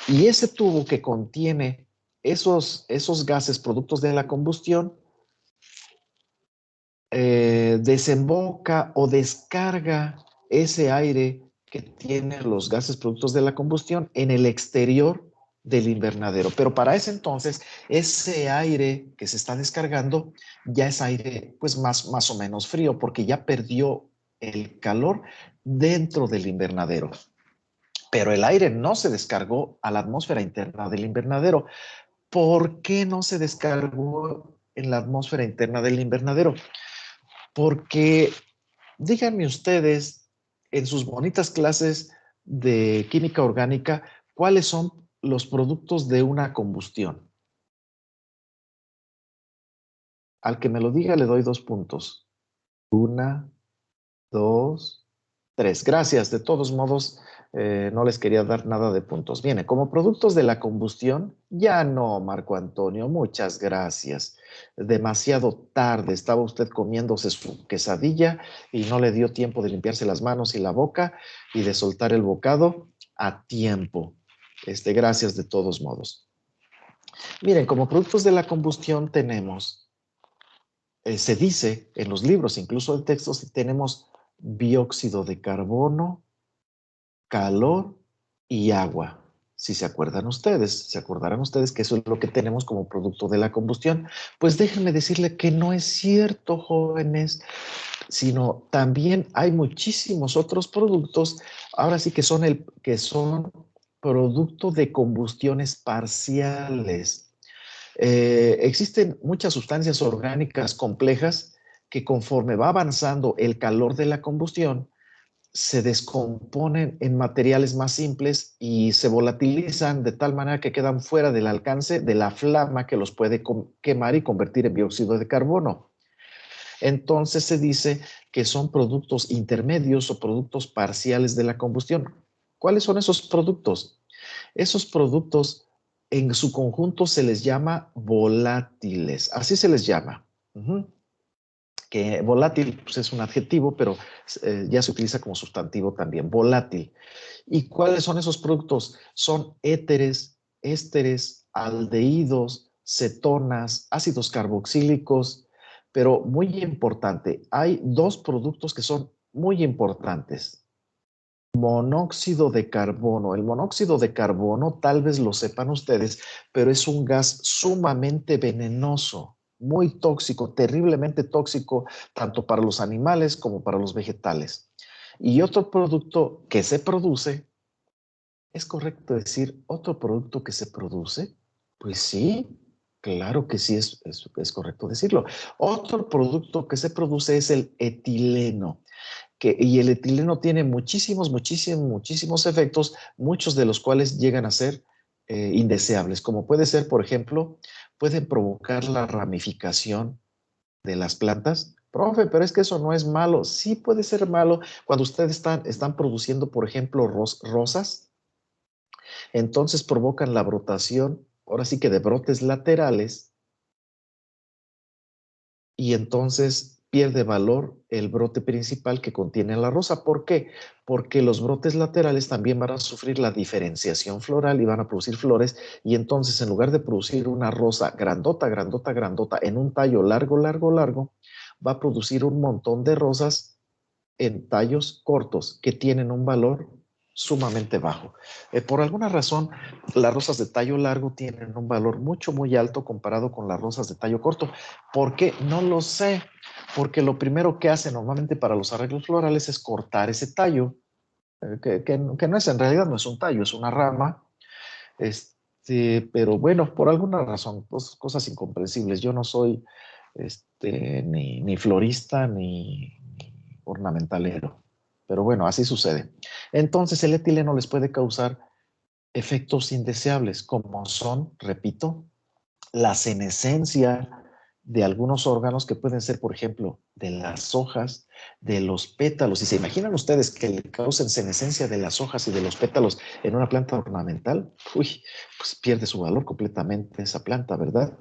Y ese tubo que contiene esos gases productos de la combustión desemboca o descarga ese aire que tiene los gases productos de la combustión en el exterior del invernadero. Pero para ese entonces, ese aire que se está descargando ya es aire pues más o menos frío, porque ya perdió el calor dentro del invernadero. Pero el aire no se descargó a la atmósfera interna del invernadero. ¿Por qué no se descargó en la atmósfera interna del invernadero? Porque díganme ustedes, en sus bonitas clases de química orgánica, ¿cuáles son los productos de una combustión? Al que me lo diga le doy 2 puntos. 1, 2, 3. Gracias. De todos modos, no les quería dar nada de puntos. Viene, como productos de la combustión, ya no, Marco Antonio, muchas gracias. Demasiado tarde, estaba usted comiéndose su quesadilla y no le dio tiempo de limpiarse las manos y la boca y de soltar el bocado. a tiempo. Gracias de todos modos. Miren, como productos de la combustión tenemos, se dice en los libros, incluso en textos, tenemos dióxido de carbono, calor y agua. Si se acuerdan ustedes, se acordarán ustedes que eso es lo que tenemos como producto de la combustión. Pues déjenme decirle que no es cierto, jóvenes, sino también hay muchísimos otros productos, ahora sí que son producto de combustiones parciales. Existen muchas sustancias orgánicas complejas que conforme va avanzando el calor de la combustión, se descomponen en materiales más simples y se volatilizan de tal manera que quedan fuera del alcance de la flama que los puede quemar y convertir en dióxido de carbono. Entonces se dice que son productos intermedios o productos parciales de la combustión. ¿Cuáles son esos productos? Esos productos en su conjunto se les llama volátiles, así se les llama. Que volátil pues, es un adjetivo, pero ya se utiliza como sustantivo también, volátil. ¿Y cuáles son esos productos? Son éteres, ésteres, aldehídos, cetonas, ácidos carboxílicos, pero muy importante, hay dos productos que son muy importantes. Monóxido de carbono. El monóxido de carbono, tal vez lo sepan ustedes, pero es un gas sumamente venenoso, muy tóxico, terriblemente tóxico, tanto para los animales como para los vegetales. Y otro producto que se produce, ¿es correcto decir otro producto que se produce? Pues sí, claro que sí, es correcto decirlo. Otro producto que se produce es el etileno. Y el etileno tiene muchísimos efectos, muchos de los cuales llegan a ser indeseables, como puede ser, por ejemplo, pueden provocar la ramificación de las plantas. Profe, pero es que eso no es malo. Sí puede ser malo cuando ustedes están produciendo, por ejemplo, rosas. Entonces provocan la brotación, ahora sí que de brotes laterales, y entonces pierde valor el brote principal que contiene la rosa. ¿Por qué? Porque los brotes laterales también van a sufrir la diferenciación floral y van a producir flores, y entonces en lugar de producir una rosa grandota en un tallo largo, va a producir un montón de rosas en tallos cortos que tienen un valor sumamente bajo. Por alguna razón, las rosas de tallo largo tienen un valor muy alto comparado con las rosas de tallo corto. ¿Por qué? No lo sé. Porque lo primero que hacen normalmente para los arreglos florales es cortar ese tallo, que no es, en realidad no es un tallo, es una rama. Pero bueno, por alguna razón, cosas incomprensibles. Yo no soy ni florista ni ornamentalero. Pero bueno, así sucede. Entonces el etileno les puede causar efectos indeseables, como son, repito, la senescencia de algunos órganos que pueden ser, por ejemplo, de las hojas, de los pétalos. ¿Y se imaginan ustedes que le causen senescencia de las hojas y de los pétalos en una planta ornamental? Uy, pues pierde su valor completamente esa planta, ¿verdad?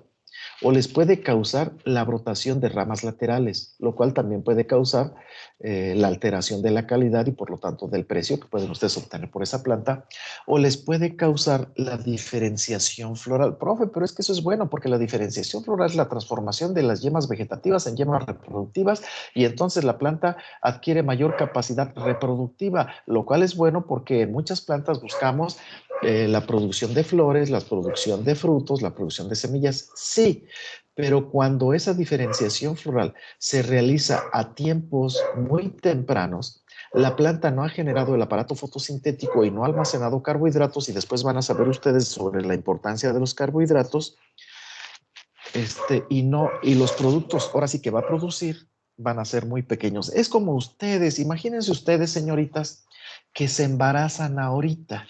O les puede causar la brotación de ramas laterales, lo cual también puede causar la alteración de la calidad y por lo tanto del precio que pueden ustedes obtener por esa planta. O les puede causar la diferenciación floral. Profe, pero es que eso es bueno porque la diferenciación floral es la transformación de las yemas vegetativas en yemas reproductivas, y entonces la planta adquiere mayor capacidad reproductiva, lo cual es bueno porque en muchas plantas buscamos la producción de flores, la producción de frutos, la producción de semillas, sí, pero cuando esa diferenciación floral se realiza a tiempos muy tempranos, la planta no ha generado el aparato fotosintético y no ha almacenado carbohidratos, y después van a saber ustedes sobre la importancia de los carbohidratos, y los productos ahora sí que va a producir van a ser muy pequeños. Es como ustedes, imagínense ustedes, señoritas, que se embarazan ahorita.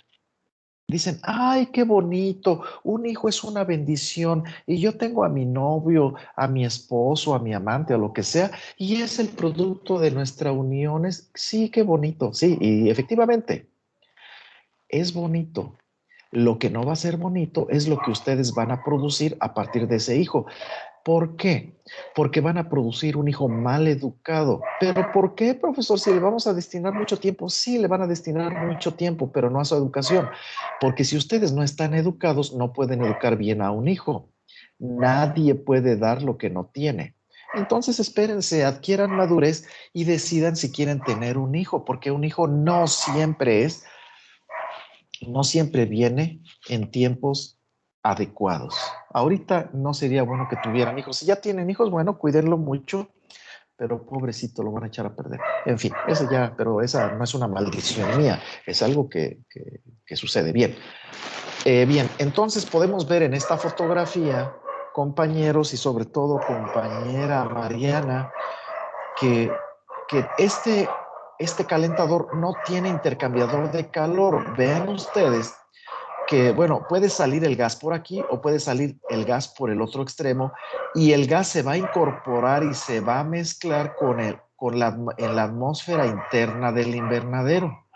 Dicen, ay, qué bonito, un hijo es una bendición, y yo tengo a mi novio, a mi esposo, a mi amante, a lo que sea, y es el producto de nuestra unión. Sí, qué bonito, sí, y efectivamente, es bonito. Lo que no va a ser bonito es lo que ustedes van a producir a partir de ese hijo. ¿Por qué? Porque van a producir un hijo mal educado. ¿Pero por qué, profesor? Si le vamos a destinar mucho tiempo, sí, le van a destinar mucho tiempo, pero no a su educación. Porque si ustedes no están educados, no pueden educar bien a un hijo. Nadie puede dar lo que no tiene. Entonces espérense, adquieran madurez y decidan si quieren tener un hijo, porque un hijo no siempre viene en tiempos adecuados. Ahorita no sería bueno que tuvieran hijos. Si ya tienen hijos, bueno, cuídenlo mucho, pero pobrecito, lo van a echar a perder. En fin, pero esa no es una maldición mía, es algo que sucede. Bien. Bien, entonces podemos ver en esta fotografía, compañeros y sobre todo compañera Mariana, que este calentador no tiene intercambiador de calor. Vean ustedes que, bueno, puede salir el gas por aquí o puede salir el gas por el otro extremo y el gas se va a incorporar y se va a mezclar en la atmósfera interna del invernadero.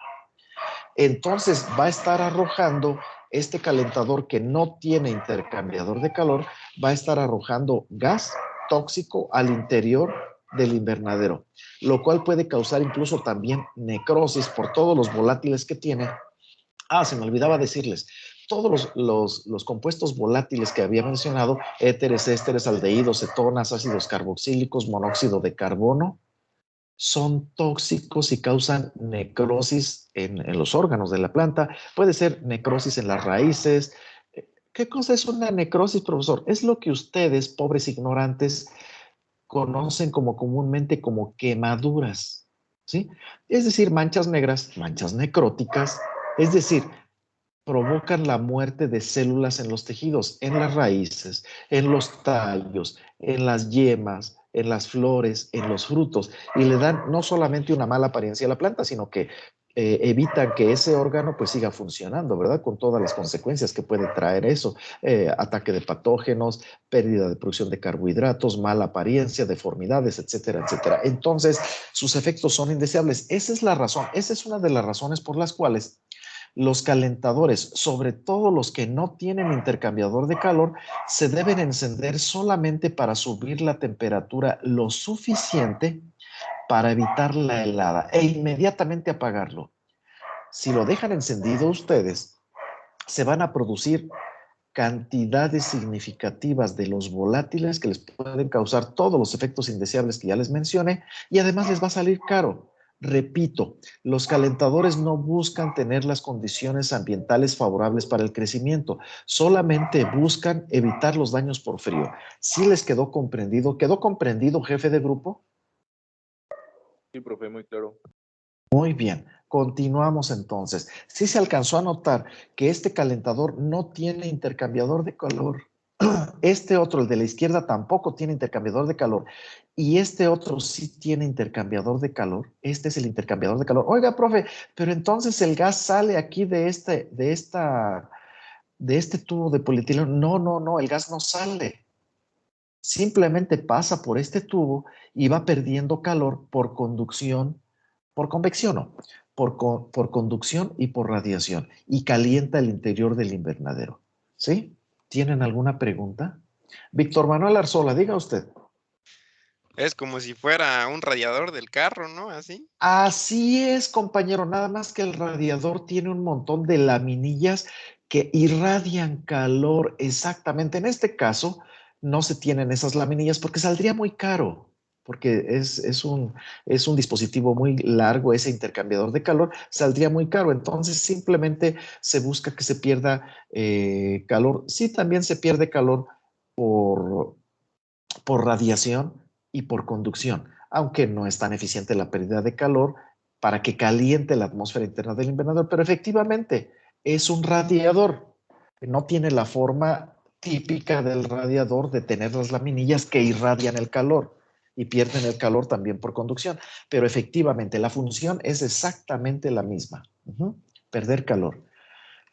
Entonces va a estar arrojando este calentador que no tiene intercambiador de calor, va a estar arrojando gas tóxico al interior del invernadero, lo cual puede causar incluso también necrosis por todos los volátiles que tiene. Se me olvidaba decirles, todos los compuestos volátiles que había mencionado, éteres, ésteres, aldehídos, cetonas, ácidos carboxílicos, monóxido de carbono, son tóxicos y causan necrosis en los órganos de la planta. Puede ser necrosis en las raíces. ¿Qué cosa es una necrosis, profesor? Es lo que ustedes, pobres ignorantes, conocen comúnmente como quemaduras, ¿sí? Es decir, manchas negras, manchas necróticas, es decir, provocan la muerte de células en los tejidos, en las raíces, en los tallos, en las yemas, en las flores, en los frutos, y le dan no solamente una mala apariencia a la planta, sino que evitan que ese órgano pues siga funcionando, ¿verdad? Con todas las consecuencias que puede traer eso, ataque de patógenos, pérdida de producción de carbohidratos, mala apariencia, deformidades, etcétera, etcétera. Entonces, sus efectos son indeseables. Esa es la razón, esa es una de las razones por las cuales los calentadores, sobre todo los que no tienen intercambiador de calor, se deben encender solamente para subir la temperatura lo suficiente para evitar la helada e inmediatamente apagarlo. Si lo dejan encendido ustedes, se van a producir cantidades significativas de los volátiles que les pueden causar todos los efectos indeseables que ya les mencioné y además les va a salir caro. Repito, los calentadores no buscan tener las condiciones ambientales favorables para el crecimiento, solamente buscan evitar los daños por frío. ¿Sí les quedó comprendido? ¿Quedó comprendido, jefe de grupo? Sí, profe, muy claro. Muy bien, continuamos entonces. Sí se alcanzó a notar que este calentador no tiene intercambiador de calor. Este otro, el de la izquierda, tampoco tiene intercambiador de calor. Y este otro sí tiene intercambiador de calor. Este es el intercambiador de calor. Oiga, profe, pero entonces el gas sale aquí de este tubo de polietileno. No, el gas no sale. Simplemente pasa por este tubo y va perdiendo calor por conducción, por convección, no, por conducción y por radiación, y calienta el interior del invernadero. ¿Sí? ¿Tienen alguna pregunta? Víctor Manuel Arzola, diga usted. Es como si fuera un radiador del carro, ¿no? Así. Así es, compañero, nada más que el radiador tiene un montón de laminillas que irradian calor exactamente. En este caso, no se tienen esas laminillas porque saldría muy caro, porque es un dispositivo muy largo, ese intercambiador de calor, saldría muy caro. Entonces, simplemente se busca que se pierda calor. Sí, también se pierde calor por, por radiación y por conducción, aunque no es tan eficiente la pérdida de calor para que caliente la atmósfera interna del invernadero, pero efectivamente es un radiador. No tiene la forma típica del radiador de tener las laminillas que irradian el calor y pierden el calor también por conducción, pero efectivamente la función es exactamente la misma. Perder calor.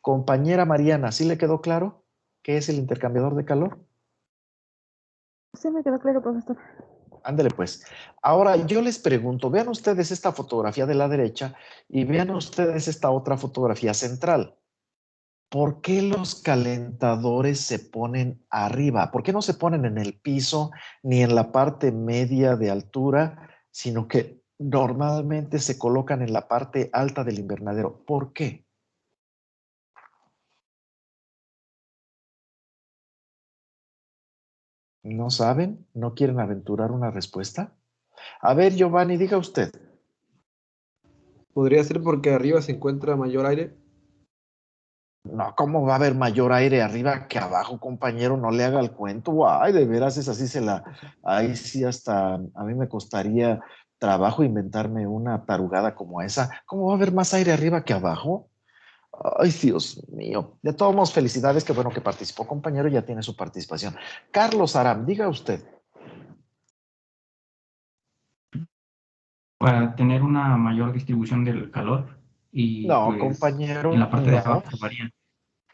Compañera Mariana, ¿sí le quedó claro qué es el intercambiador de calor? Sí, me quedó claro, profesor. Ándele pues. Ahora yo les pregunto, vean ustedes esta fotografía de la derecha y vean ustedes esta otra fotografía central. ¿por qué los calentadores se ponen arriba? ¿Por qué no se ponen en el piso ni en la parte media de altura, sino que normalmente se colocan en la parte alta del invernadero? ¿Por qué? ¿No saben? ¿No quieren aventurar una respuesta? A ver, Giovanni, diga usted. ¿Podría ser porque arriba se encuentra mayor aire? No, ¿cómo va a haber mayor aire arriba que abajo, compañero? No le haga el cuento. Ay, de veras es así, ahí sí hasta a mí me costaría trabajo inventarme una tarugada como esa. ¿Cómo va a haber más aire arriba que abajo? Ay, Dios mío. De todos modos, felicidades, qué bueno que participó, compañero, ya tiene su participación. Carlos Aram, diga usted. Para tener una mayor distribución del calor y No, pues en compañero, la parte de no. abajo varía.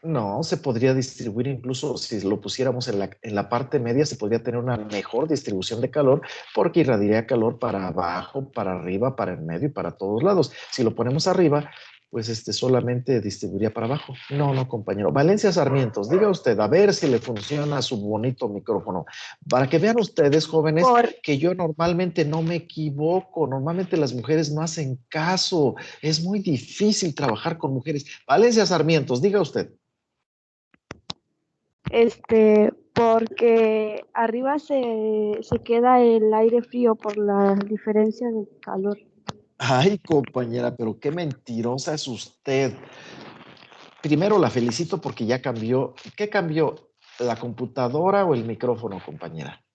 No, se podría distribuir incluso si lo pusiéramos en la parte media, se podría tener una mejor distribución de calor porque irradiaría calor para abajo, para arriba, para el medio y para todos lados. Si lo ponemos arriba, pues solamente distribuiría para abajo. No, no, compañero. Valencia Sarmientos, diga usted, a ver si le funciona su bonito micrófono. Para que vean ustedes, jóvenes, que yo normalmente no me equivoco. Normalmente las mujeres no hacen caso. Es muy difícil trabajar con mujeres. Valencia Sarmientos, diga usted. Porque arriba se queda el aire frío por la diferencia de calor. Ay, compañera, pero qué mentirosa es usted. Primero la felicito porque ya cambió. ¿Qué cambió? ¿La computadora o el micrófono, compañera?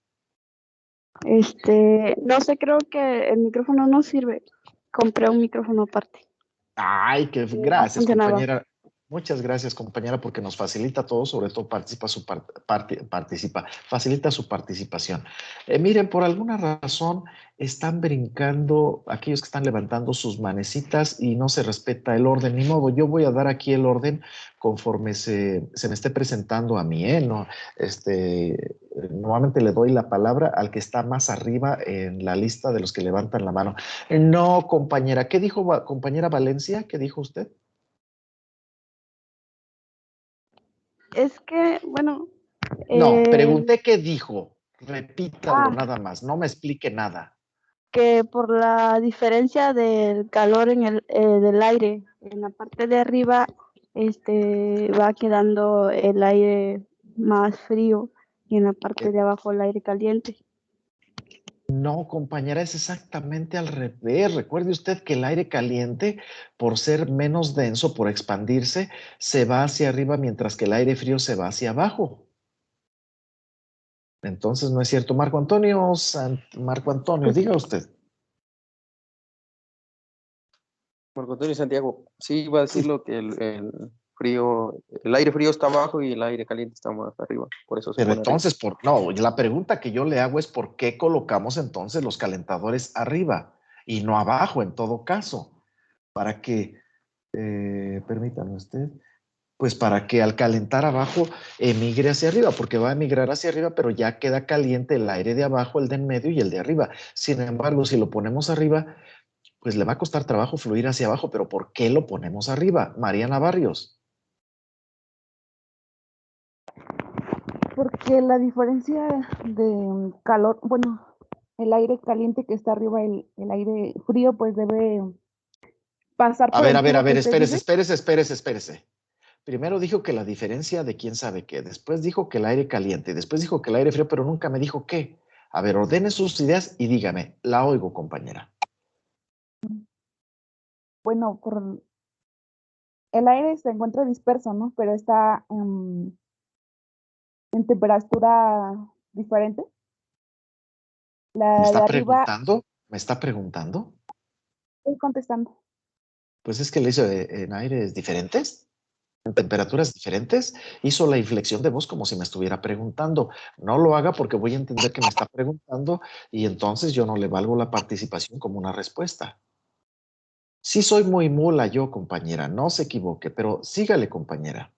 No sé, creo que el micrófono no sirve. Compré un micrófono aparte. Ay, que No gracias, funcionaba. compañera. Muchas gracias, compañera, porque nos facilita todo, sobre todo facilita su participación. Miren, por alguna razón están brincando aquellos que están levantando sus manecitas y no se respeta el orden, ni modo. Yo voy a dar aquí el orden conforme se me esté presentando a mí, ¿eh? No, normalmente le doy la palabra al que está más arriba en la lista de los que levantan la mano. No, compañera. ¿Qué dijo compañera Valencia? ¿Qué dijo usted? Es que, bueno. No, pregunté qué dijo. Repítalo nada más. No me explique nada. Que por la diferencia del calor del aire, en la parte de arriba, va quedando el aire más frío y en la parte de abajo el aire caliente. No, compañera, es exactamente al revés. Recuerde usted que el aire caliente, por ser menos denso, por expandirse, se va hacia arriba, mientras que el aire frío se va hacia abajo. Entonces, no es cierto. Marco Antonio, diga usted. Marco Antonio Santiago, sí, iba a decir lo que el aire frío está abajo y el aire caliente está más arriba, por eso se Pero pone entonces, no, la pregunta que yo le hago es ¿por qué colocamos entonces los calentadores arriba y no abajo en todo caso? Para que, permítame usted, pues para que al calentar abajo emigre hacia arriba, porque va a emigrar hacia arriba, pero ya queda caliente el aire de abajo, el de en medio y el de arriba. Sin embargo, si lo ponemos arriba, pues le va a costar trabajo fluir hacia abajo, pero ¿por qué lo ponemos arriba? Mariana Barrios. Porque la diferencia de calor, bueno, el aire caliente que está arriba, el aire frío, pues debe pasar por el tubo que usted dice. Espérese. Primero dijo que la diferencia de quién sabe qué, después dijo que el aire caliente, después dijo que el aire frío, pero nunca me dijo qué. A ver, ordene sus ideas y dígame, la oigo, compañera. Bueno, el aire se encuentra disperso, ¿no? Pero está en temperatura diferente. ¿Me está de arriba, preguntando? ¿Me está preguntando? estoy contestando. Pues es que le hizo en aires diferentes, en temperaturas diferentes. Hizo la inflexión de voz como si me estuviera preguntando. No lo haga porque voy a entender que me está preguntando y entonces yo no le valgo la participación como una respuesta. Sí soy muy mula yo, compañera, no se equivoque, pero sígale, compañera.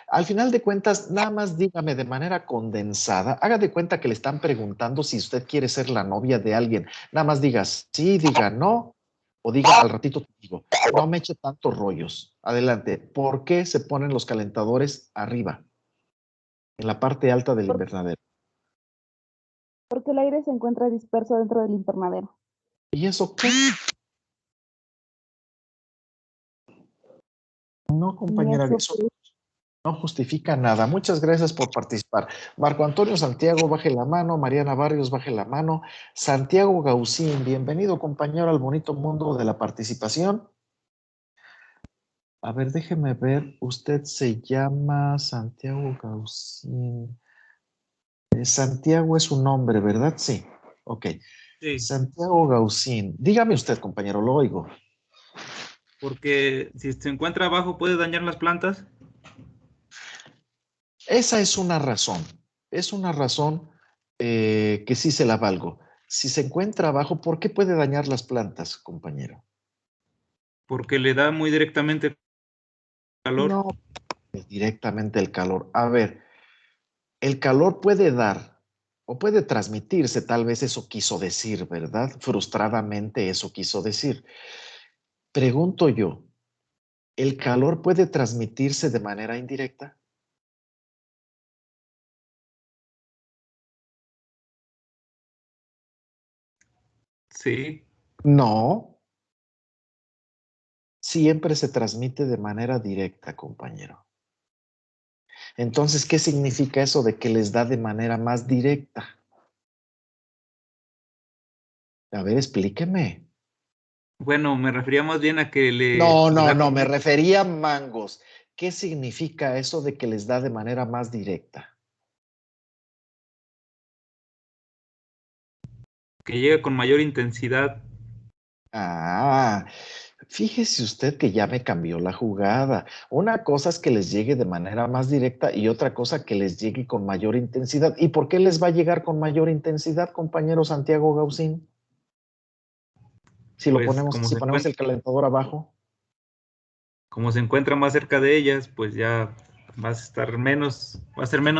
Al final de cuentas, nada más dígame de manera condensada, haga de cuenta que le están preguntando si usted quiere ser la novia de alguien. Nada más diga sí, diga no, O diga, al ratito te digo, no me eche tantos rollos. Adelante. ¿Por qué se ponen los calentadores arriba? En la parte alta del invernadero. Porque el aire se encuentra disperso dentro del invernadero. ¿Y eso qué? No, compañera, eso no justifica nada. Muchas gracias por participar. Marco Antonio Santiago, baje la mano. Mariana Barrios, baje la mano. Santiago Gaucín, bienvenido, compañero, al bonito mundo de la participación. A ver, déjeme ver. Usted se llama Santiago Gaucín. Santiago es un nombre, ¿verdad? Sí. Ok. Sí, Santiago Gaucín. Dígame usted, compañero, lo oigo. porque si se encuentra abajo puede dañar las plantas. Esa es una razón. Es una razón que sí se la valgo. Si se encuentra abajo, ¿por qué puede dañar las plantas, compañero? Porque le da muy directamente calor. No, directamente el calor. A ver, el calor puede dar o puede transmitirse, tal vez eso quiso decir, ¿verdad? Frustradamente eso quiso decir. Pregunto yo, ¿el calor puede transmitirse de manera indirecta? Sí, No, siempre se transmite de manera directa, compañero. Entonces, ¿qué significa eso de que les da de manera más directa? A ver, explíqueme. bueno, me refería más bien a que No, les da me como refería a mangos. ¿Qué significa eso de que les da de manera más directa? que llega con mayor intensidad. Ah, fíjese usted que ya me cambió la jugada. Una cosa es que les llegue de manera más directa y otra cosa que les llegue con mayor intensidad. ¿Y por qué les va a llegar con mayor intensidad, compañero Santiago Gaucín? Si lo Pues ponemos, si ponemos el calentador abajo. como se encuentra más cerca de ellas, pues ya va a ser menos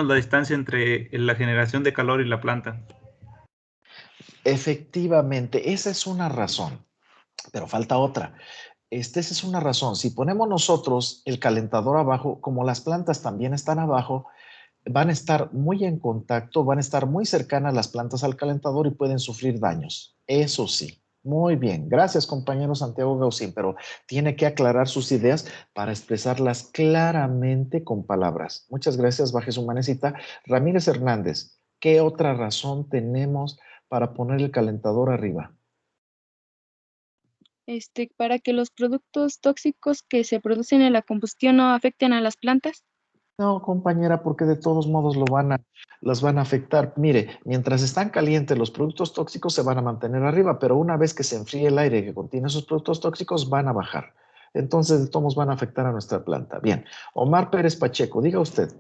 la distancia entre la generación de calor y la planta. Efectivamente, esa es una razón, pero falta otra. Esa es una razón. Si ponemos nosotros el calentador abajo, como las plantas también están abajo, van a estar muy en contacto, van a estar muy cercanas las plantas al calentador y pueden sufrir daños. Eso sí. Muy bien. Gracias, compañero Santiago Gaucín, pero tiene que aclarar sus ideas para expresarlas claramente con palabras. Muchas gracias, baje su manecita. Ramírez Hernández, ¿qué otra razón tenemos para poner el calentador arriba? Para que los productos tóxicos que se producen en la combustión no afecten a las plantas. No, compañera, porque de todos modos las van a afectar. Mire, mientras están calientes, los productos tóxicos se van a mantener arriba, pero una vez que se enfríe el aire que contiene esos productos tóxicos, van a bajar. Entonces, de todos van a afectar a nuestra planta. Bien, Omar Pérez Pacheco, diga usted.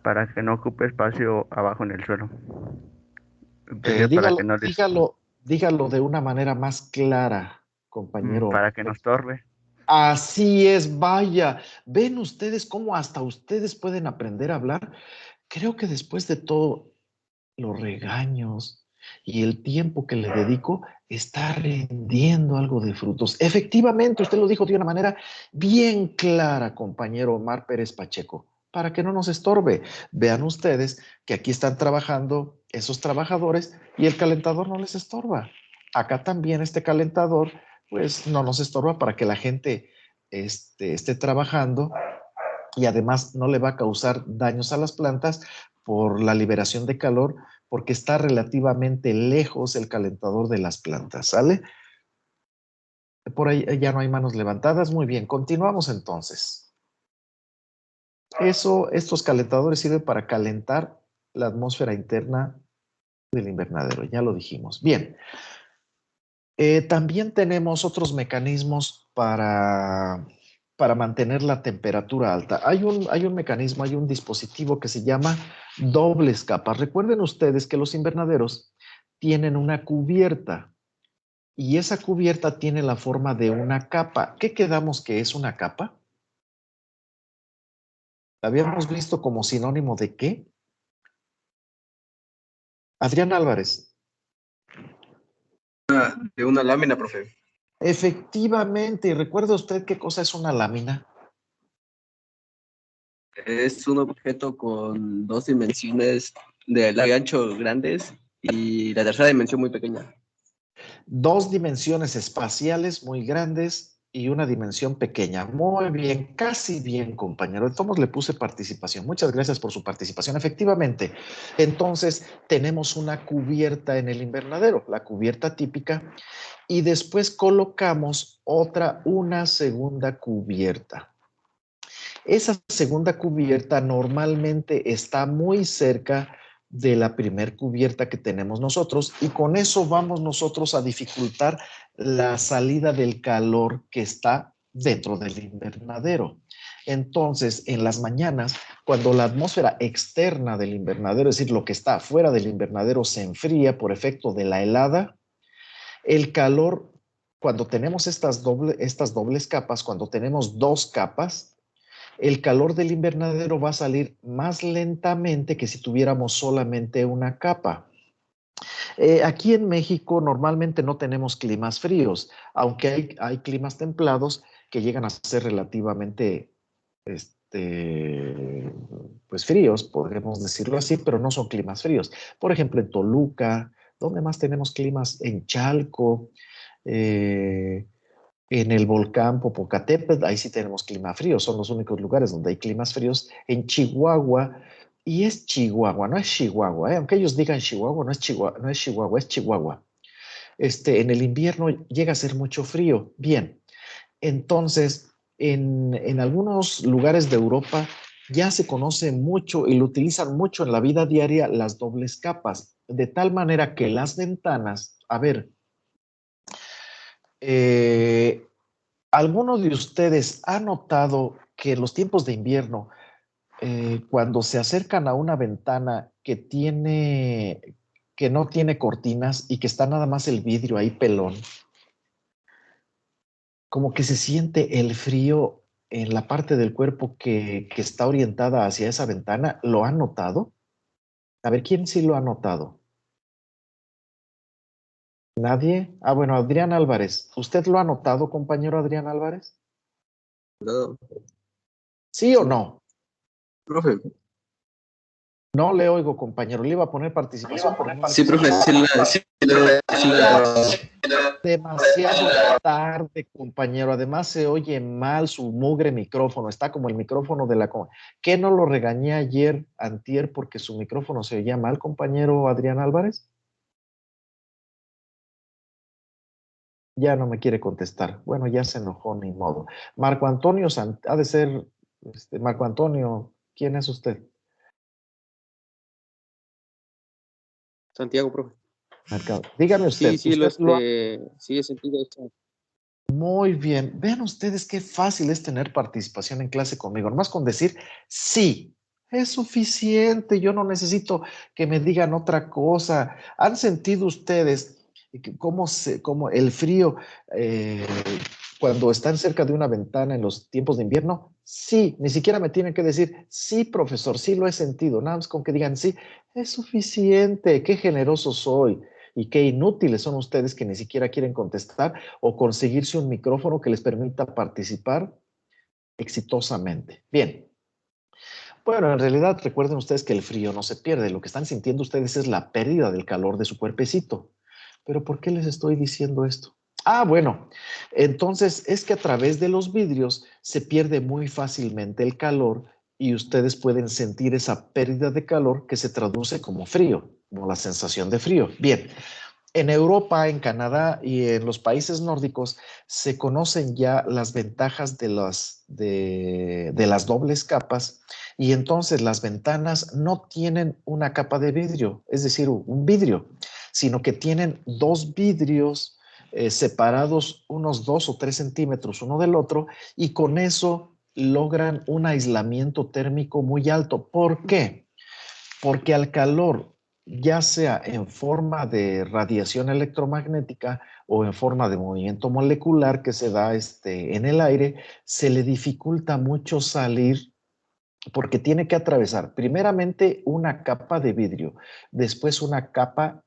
Para que no ocupe espacio abajo en el suelo. Entonces, para que no les, Dígalo de una manera más clara, compañero. para que no estorbe. Así es, vaya. ¿Ven ustedes cómo hasta ustedes pueden aprender a hablar? Creo que después de todo, los regaños y el tiempo que le dedico está rindiendo algo de frutos. Efectivamente, usted lo dijo de una manera bien clara, compañero Omar Pérez Pacheco, para que no nos estorbe. Vean ustedes que aquí están trabajando esos trabajadores y el calentador no les estorba. Acá también este calentador, pues no nos estorba para que la gente esté trabajando y además no le va a causar daños a las plantas por la liberación de calor, porque está relativamente lejos el calentador de las plantas, ¿sale? Por ahí ya no hay manos levantadas. Muy bien, continuamos entonces. Estos calentadores sirven para calentar la atmósfera interna del invernadero, ya lo dijimos. Bien, también tenemos otros mecanismos para mantener la temperatura alta. Hay un mecanismo, hay un dispositivo que se llama dobles capas. Recuerden ustedes que los invernaderos tienen una cubierta y esa cubierta tiene la forma de una capa. ¿Qué quedamos que es una capa? ¿La habíamos visto como sinónimo de qué? Adrián Álvarez. De una lámina, profe. Efectivamente, ¿y recuerda usted qué cosa es una lámina? Es un objeto con 2 dimensiones de largo y ancho grandes y la tercera dimensión muy pequeña. 2 dimensiones espaciales muy grandes y una dimensión pequeña. Muy bien, casi bien, compañero. Entonces le puse participación. Muchas gracias por su participación. Efectivamente, entonces tenemos una cubierta en el invernadero, la cubierta típica, y después colocamos una segunda cubierta. Esa segunda cubierta normalmente está muy cerca de la primer cubierta que tenemos nosotros y con eso vamos nosotros a dificultar la salida del calor que está dentro del invernadero. Entonces, en las mañanas, cuando la atmósfera externa del invernadero, es decir, lo que está fuera del invernadero, se enfría por efecto de la helada, el calor, cuando tenemos estas dobles capas, cuando tenemos 2 capas, el calor del invernadero va a salir más lentamente que si tuviéramos solamente una capa. Aquí en México normalmente no tenemos climas fríos, aunque hay climas templados que llegan a ser relativamente pues fríos, podríamos decirlo así, pero no son climas fríos. Por ejemplo, en Toluca, ¿dónde más tenemos climas? En Chalco, en el volcán Popocatépetl, ahí sí tenemos clima frío, son los únicos lugares donde hay climas fríos. En Chihuahua, y es Chihuahua, no es Chihuahua, aunque ellos digan Chihuahua, no es Chihuahua, es Chihuahua. En el invierno llega a ser mucho frío. Bien, entonces, en algunos lugares de Europa ya se conoce mucho y lo utilizan mucho en la vida diaria las dobles capas, de tal manera que las ventanas, a ver, ¿alguno de ustedes ha notado que en los tiempos de invierno, cuando se acercan a una ventana que no tiene cortinas y que está nada más el vidrio ahí pelón, como que se siente el frío en la parte del cuerpo que está orientada hacia esa ventana? ¿Lo han notado? A ver, ¿quién sí lo ha notado? ¿Nadie? Ah, bueno, Adrián Álvarez. ¿Usted lo ha notado, compañero Adrián Álvarez? No, ¿Sí o no? profe. No le oigo, compañero. Le iba a poner participación, pero no. Sí, profe, Demasiado tarde, compañero. Además, se oye mal su mugre micrófono. Está como el micrófono de la... ¿Qué no lo regañé ayer, antier, porque su micrófono se oía mal, compañero Adrián Álvarez? Ya no me quiere contestar. Bueno, ya se enojó, ni modo. Marco Antonio ha de ser... Marco Antonio, ¿quién es usted? Santiago, profe. Dígame usted. Sí, sí, he sentido esto. Muy bien. Vean ustedes qué fácil es tener participación en clase conmigo. Nomás con decir sí, es suficiente. Yo no necesito que me digan otra cosa. ¿Han sentido ustedes cómo el frío cuando están cerca de una ventana en los tiempos de invierno? Sí, ni siquiera me tienen que decir sí, profesor, sí lo he sentido. Nada más con que digan sí, es suficiente. Qué generoso soy. Y qué inútiles son ustedes que ni siquiera quieren contestar o conseguirse un micrófono que les permita participar exitosamente. Bien. Bueno, en realidad recuerden ustedes que el frío no se pierde. Lo que están sintiendo ustedes es la pérdida del calor de su cuerpecito. ¿Pero por qué les estoy diciendo esto? Ah, bueno, entonces es que a través de los vidrios se pierde muy fácilmente el calor y ustedes pueden sentir esa pérdida de calor que se traduce como frío, como la sensación de frío. Bien. En Europa, en Canadá y en los países nórdicos se conocen ya las ventajas de las dobles capas y entonces las ventanas no tienen una capa de vidrio, es decir, un vidrio, sino que tienen 2 vidrios separados unos 2 o 3 centímetros uno del otro y con eso logran un aislamiento térmico muy alto. ¿Por qué? Porque al calor, ya sea en forma de radiación electromagnética o en forma de movimiento molecular que se da en el aire, se le dificulta mucho salir porque tiene que atravesar primeramente una capa de vidrio, después una capa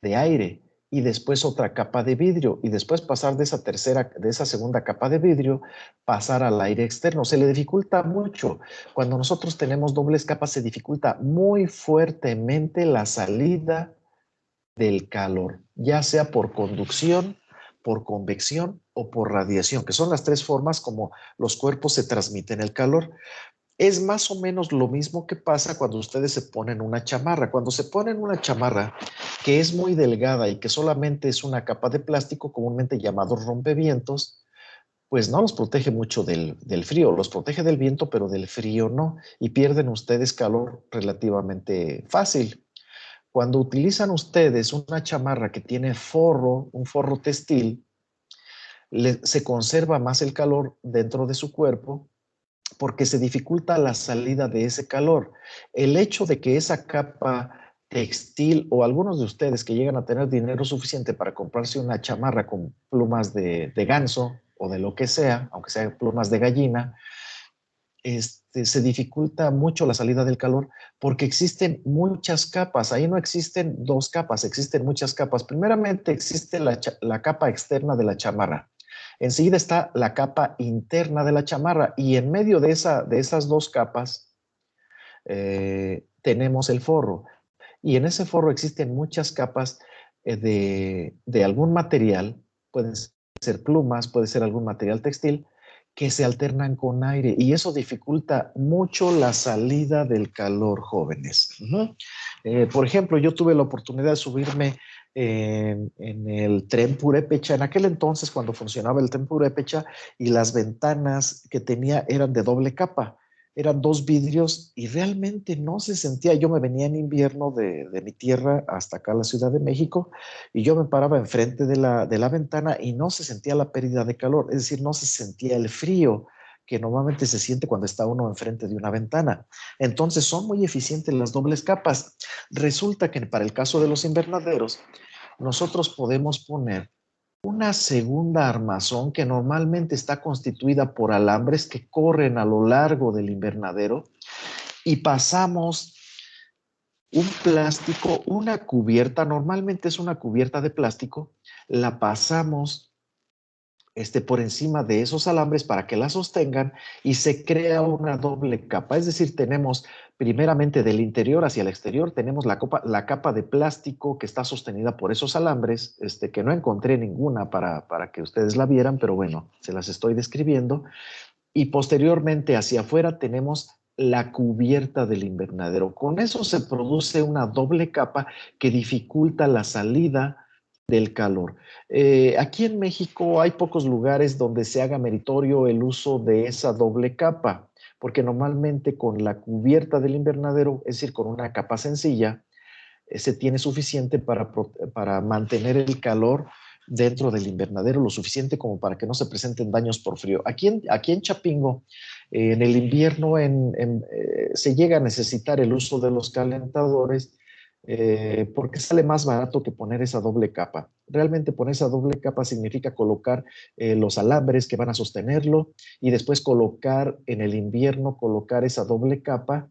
de aire y después otra capa de vidrio y después pasar de esa segunda capa de vidrio, pasar al aire externo. Se le dificulta mucho. Cuando nosotros tenemos dobles capas se dificulta muy fuertemente la salida del calor, ya sea por conducción, por convección o por radiación, que son las tres formas como los cuerpos se transmiten el calor. Es más o menos lo mismo que pasa cuando ustedes se ponen una chamarra. Cuando se ponen una chamarra que es muy delgada y que solamente es una capa de plástico, comúnmente llamado rompevientos, pues no los protege mucho del frío, los protege del viento, pero del frío no, y pierden ustedes calor relativamente fácil. Cuando utilizan ustedes una chamarra que tiene forro, un forro textil, se conserva más el calor dentro de su cuerpo porque se dificulta la salida de ese calor. El hecho de que esa capa textil o algunos de ustedes que llegan a tener dinero suficiente para comprarse una chamarra con plumas de ganso o de lo que sea, aunque sea plumas de gallina, se dificulta mucho la salida del calor porque existen muchas capas. Ahí no existen dos capas, existen muchas capas. Primeramente existe la capa externa de la chamarra. Enseguida está la capa interna de la chamarra y en medio de esas dos capas tenemos el forro. Y en ese forro existen muchas capas de algún material, pueden ser plumas, puede ser algún material textil, que se alternan con aire y eso dificulta mucho la salida del calor, jóvenes. Por ejemplo, yo tuve la oportunidad de subirme en el tren Purépecha, en aquel entonces cuando funcionaba el tren Purépecha y las ventanas que tenía eran de doble capa, eran dos vidrios y realmente no se sentía. Yo me venía en invierno de mi tierra hasta acá a la Ciudad de México y yo me paraba enfrente de la ventana y no se sentía la pérdida de calor, es decir, no se sentía el frío que normalmente se siente cuando está uno enfrente de una ventana. Entonces son muy eficientes las dobles capas. Resulta que para el caso de los invernaderos, nosotros podemos poner una segunda armazón que normalmente está constituida por alambres que corren a lo largo del invernadero y pasamos un plástico, una cubierta, normalmente es una cubierta de plástico, la pasamos por encima de esos alambres para que la sostengan y se crea una doble capa. Es decir, tenemos primeramente del interior hacia el exterior, tenemos la capa de plástico que está sostenida por esos alambres, que no encontré ninguna para que ustedes la vieran, pero bueno, se las estoy describiendo. Y posteriormente hacia afuera tenemos la cubierta del invernadero. Con eso se produce una doble capa que dificulta la salida del calor. Aquí en México hay pocos lugares donde se haga meritorio el uso de esa doble capa, porque normalmente con la cubierta del invernadero, es decir, con una capa sencilla, se tiene suficiente para mantener el calor dentro del invernadero, lo suficiente como para que no se presenten daños por frío. Aquí en Chapingo, en el invierno se llega a necesitar el uso de los calentadores porque sale más barato que poner esa doble capa. Realmente poner esa doble capa significa colocar los alambres que van a sostenerlo y después en el invierno, colocar esa doble capa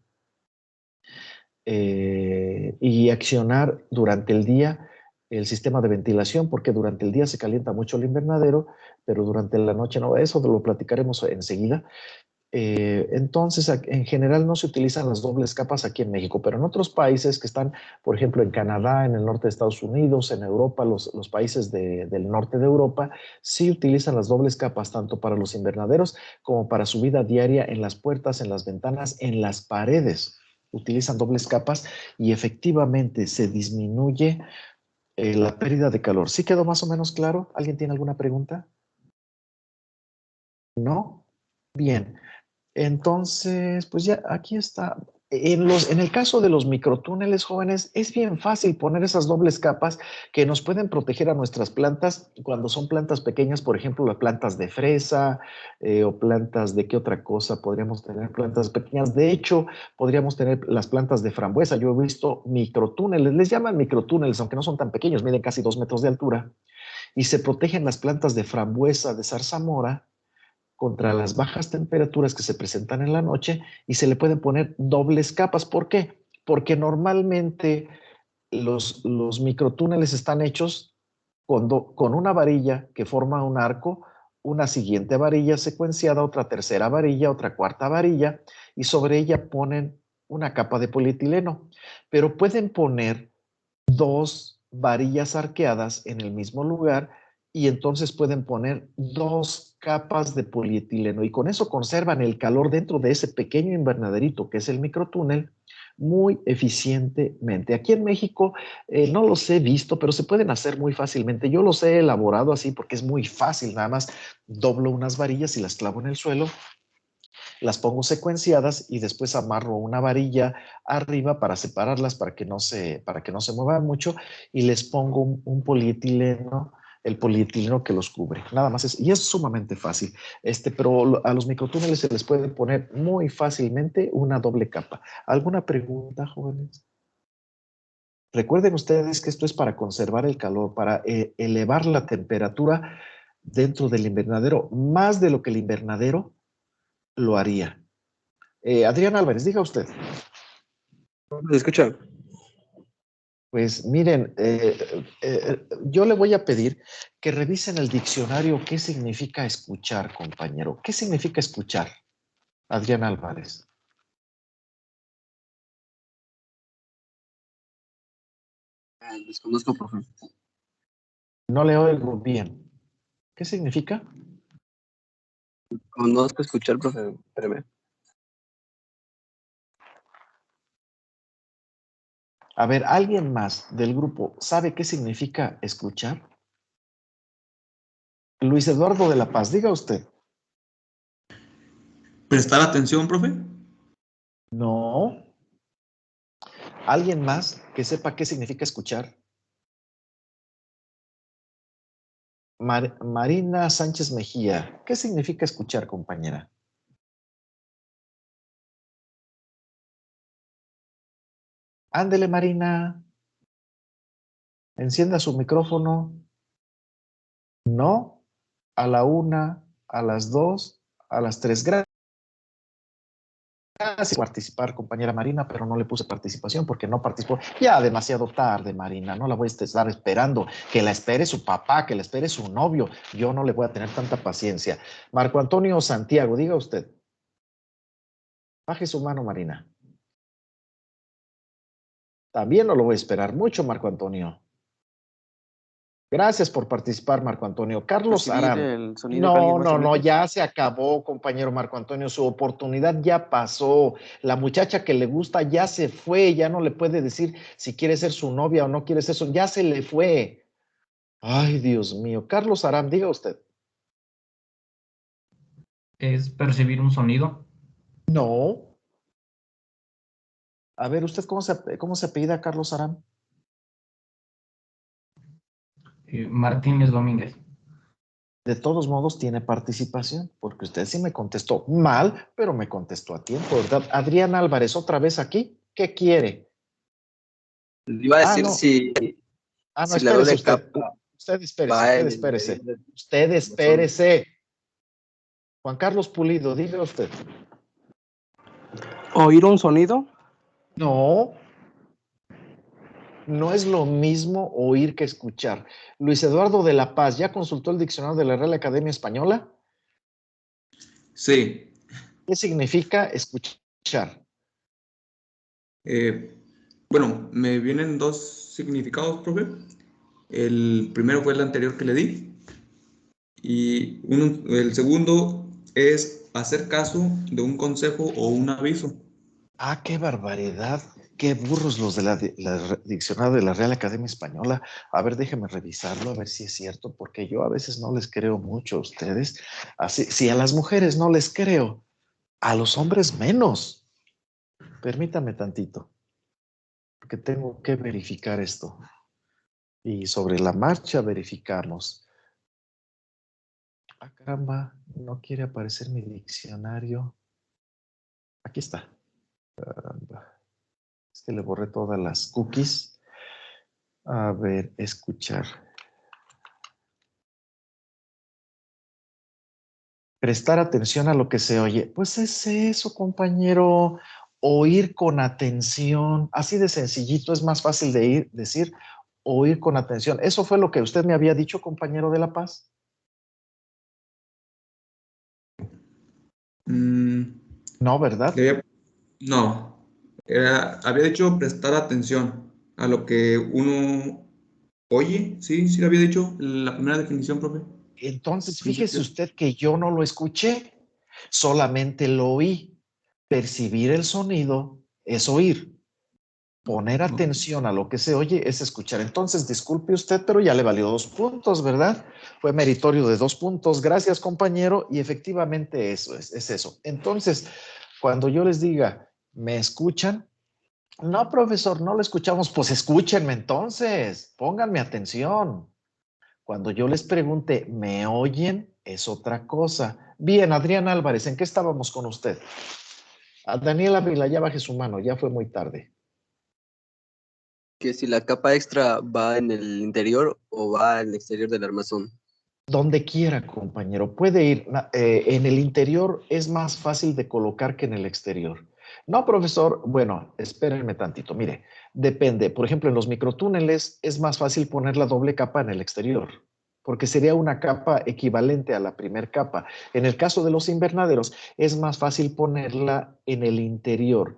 y accionar durante el día el sistema de ventilación, porque durante el día se calienta mucho el invernadero, pero durante la noche no. Eso lo platicaremos enseguida. Entonces, en general no se utilizan las dobles capas aquí en México, pero en otros países que están, por ejemplo, en Canadá, en el norte de Estados Unidos, en Europa, los países del norte de Europa, sí utilizan las dobles capas tanto para los invernaderos como para su vida diaria en las puertas, en las ventanas, en las paredes. Utilizan dobles capas y efectivamente se disminuye la pérdida de calor. ¿Sí quedó más o menos claro? ¿Alguien tiene alguna pregunta? ¿No? Bien. Entonces, pues ya aquí está. En el caso de los microtúneles, jóvenes, es bien fácil poner esas dobles capas que nos pueden proteger a nuestras plantas cuando son plantas pequeñas, por ejemplo, las plantas de fresa o plantas de qué otra cosa podríamos tener, plantas pequeñas. De hecho, podríamos tener las plantas de frambuesa. Yo he visto microtúneles, les llaman microtúneles, aunque no son tan pequeños, miden casi 2 metros de altura, y se protegen las plantas de frambuesa, de zarzamora, contra las bajas temperaturas que se presentan en la noche y se le pueden poner dobles capas. ¿Por qué? Porque normalmente los microtúneles están hechos con una varilla que forma un arco, una siguiente varilla secuenciada, otra tercera varilla, otra cuarta varilla, y sobre ella ponen una capa de polietileno. Pero pueden poner 2 varillas arqueadas en el mismo lugar y entonces pueden poner 2 capas de polietileno y con eso conservan el calor dentro de ese pequeño invernaderito que es el microtúnel muy eficientemente. Aquí en México no los he visto, pero se pueden hacer muy fácilmente. Yo los he elaborado así porque es muy fácil, nada más doblo unas varillas y las clavo en el suelo, las pongo secuenciadas y después amarro una varilla arriba para separarlas para que no se muevan mucho y les pongo un polietileno, el polietileno que los cubre. Nada más y es sumamente fácil. Pero a los microtúneles se les puede poner muy fácilmente una doble capa. ¿Alguna pregunta, jóvenes? Recuerden ustedes que esto es para conservar el calor, para elevar la temperatura dentro del invernadero, más de lo que el invernadero lo haría. Adrián Álvarez, diga usted. ¿Se escucha? Pues miren, yo le voy a pedir que revisen el diccionario qué significa escuchar, compañero. ¿Qué significa escuchar? Adrián Álvarez. Desconozco, profe. No le oigo bien. ¿Qué significa? Conozco escuchar, profe. Espérame. A ver, ¿alguien más del grupo sabe qué significa escuchar? Luis Eduardo de la Paz, diga usted. ¿Prestar atención, profe? No. ¿Alguien más que sepa qué significa escuchar? Marina Sánchez Mejía, ¿qué significa escuchar, compañera? Ándele, Marina. Encienda su micrófono. No. A la 1, a las 2, a las 3. Gracias por participar, compañera Marina, pero no le puse participación porque no participó. Ya demasiado tarde, Marina. No la voy a estar esperando. Que la espere su papá, que la espere su novio. Yo no le voy a tener tanta paciencia. Marco Antonio Santiago, diga usted. Baje su mano, Marina. También no lo voy a esperar mucho, Marco Antonio. Gracias por participar, Marco Antonio. Carlos Arán. No, ya se acabó, compañero Marco Antonio. Su oportunidad ya pasó. La muchacha que le gusta ya se fue. Ya no le puede decir si quiere ser su novia o no quiere ser su... Ya se le fue. Ay, Dios mío. Carlos Arán, diga usted. ¿Es percibir un sonido? No. A ver, ¿usted cómo se apellida Carlos Arán? Martínez Domínguez. De todos modos tiene participación, porque usted sí me contestó mal, pero me contestó a tiempo, ¿verdad? Adrián Álvarez, otra vez aquí, ¿qué quiere? Le iba a decir no. si no, si espérese usted. Usted espérese. Usted espérese. Juan Carlos Pulido, diga usted. ¿Oír un sonido? No. No es lo mismo oír que escuchar. Luis Eduardo de la Paz, ¿ya consultó el diccionario de la Real Academia Española? Sí. ¿Qué significa escuchar? Bueno, me vienen 2 significados, profe. El primero fue el anterior que le di. Y el segundo es hacer caso de un consejo o un aviso. ¡Ah, qué barbaridad! ¡Qué burros los de la diccionario de la Real Academia Española! A ver, déjeme revisarlo, a ver si es cierto, porque yo a veces no les creo mucho a ustedes. Así, si a las mujeres no les creo, a los hombres menos. Permítame tantito, porque tengo que verificar esto. Y sobre la marcha verificamos. Ah, caramba, no quiere aparecer mi diccionario. Aquí está. Es que le borré todas las cookies. A ver, escuchar. Prestar atención a lo que se oye. Pues es eso, compañero. Oír con atención. Así de sencillito, es más fácil de decir oír con atención. ¿Eso fue lo que usted me había dicho, compañero de La Paz? No, ¿verdad? No, había dicho prestar atención a lo que uno oye. Sí, sí lo había dicho la primera definición, profe. Entonces, fíjese usted que yo no lo escuché, solamente lo oí. Percibir el sonido es oír. Poner atención a lo que se oye es escuchar. Entonces, disculpe usted, pero ya le valió 2 puntos, ¿verdad? Fue meritorio de 2 puntos. Gracias, compañero. Y efectivamente eso es eso. Entonces, cuando yo les diga, ¿me escuchan? No, profesor, no lo escuchamos. Pues escúchenme entonces. Pónganme atención. Cuando yo les pregunte, ¿me oyen? Es otra cosa. Bien, Adrián Álvarez, ¿en qué estábamos con usted? A Daniel Ávila, ya baje su mano, ya fue muy tarde. Que si la capa extra va en el interior o va en el exterior del armazón. Donde quiera, compañero. Puede ir. En el interior es más fácil de colocar que en el exterior. No, profesor. Bueno, espérenme tantito. Mire, depende. Por ejemplo, en los microtúneles es más fácil poner la doble capa en el exterior, porque sería una capa equivalente a la primer capa. En el caso de los invernaderos, es más fácil ponerla en el interior.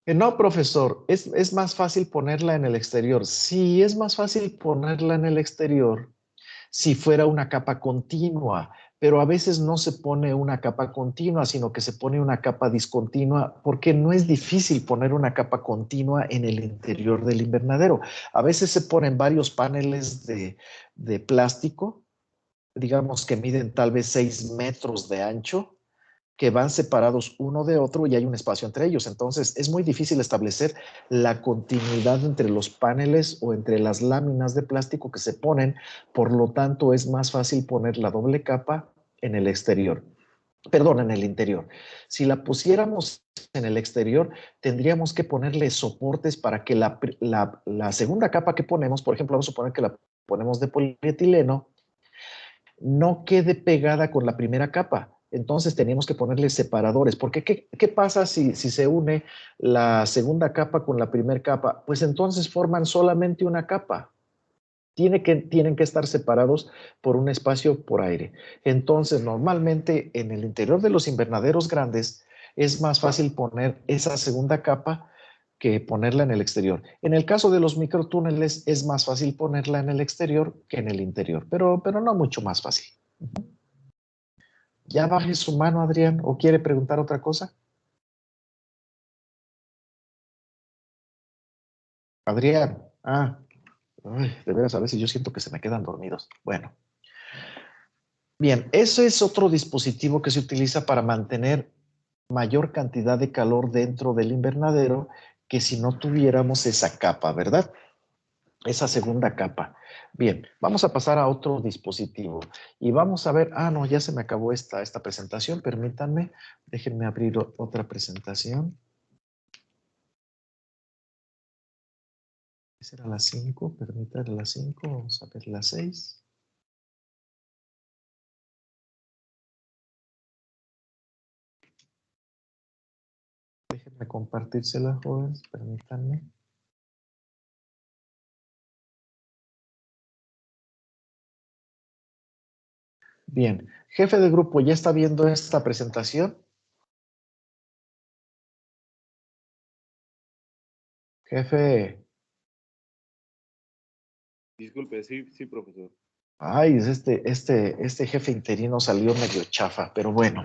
No, profesor, es más fácil ponerla en el exterior. Sí, es más fácil ponerla en el exterior si fuera una capa continua, pero a veces no se pone una capa continua, sino que se pone una capa discontinua, porque no es difícil poner una capa continua en el interior del invernadero. A veces se ponen varios paneles de plástico, digamos que miden tal vez 6 metros de ancho, que van separados uno de otro y hay un espacio entre ellos. Entonces, es muy difícil establecer la continuidad entre los paneles o entre las láminas de plástico que se ponen. Por lo tanto, es más fácil poner la doble capa en el exterior. Perdón, en el interior. Si la pusiéramos en el exterior, tendríamos que ponerle soportes para que la segunda capa que ponemos, por ejemplo, vamos a suponer que la ponemos de polietileno, no quede pegada con la primera capa. Entonces teníamos que ponerle separadores, porque ¿qué pasa si se une la segunda capa con la primera capa? Pues entonces forman solamente una capa. Tienen que estar separados por un espacio por aire. Entonces, normalmente en el interior de los invernaderos grandes es más fácil poner esa segunda capa que ponerla en el exterior. En el caso de los microtúneles es más fácil ponerla en el exterior que en el interior, pero no mucho más fácil. ¿Ya baje su mano, Adrián, o quiere preguntar otra cosa? Adrián, de veras, a veces yo siento que se me quedan dormidos. Bueno. Bien, ese es otro dispositivo que se utiliza para mantener mayor cantidad de calor dentro del invernadero que si no tuviéramos esa capa, ¿verdad? Esa segunda capa. Bien, vamos a pasar a otro dispositivo y vamos a ver, no, ya se me acabó esta presentación, permítanme, déjenme abrir otra presentación. Esa era la 5, permítanme la 5, vamos a ver la 6. Déjenme compartírsela, jóvenes, permítanme. Bien, jefe de grupo, ¿ya está viendo esta presentación? Jefe. Disculpe, sí, profesor. Ay, este jefe interino salió medio chafa, pero bueno,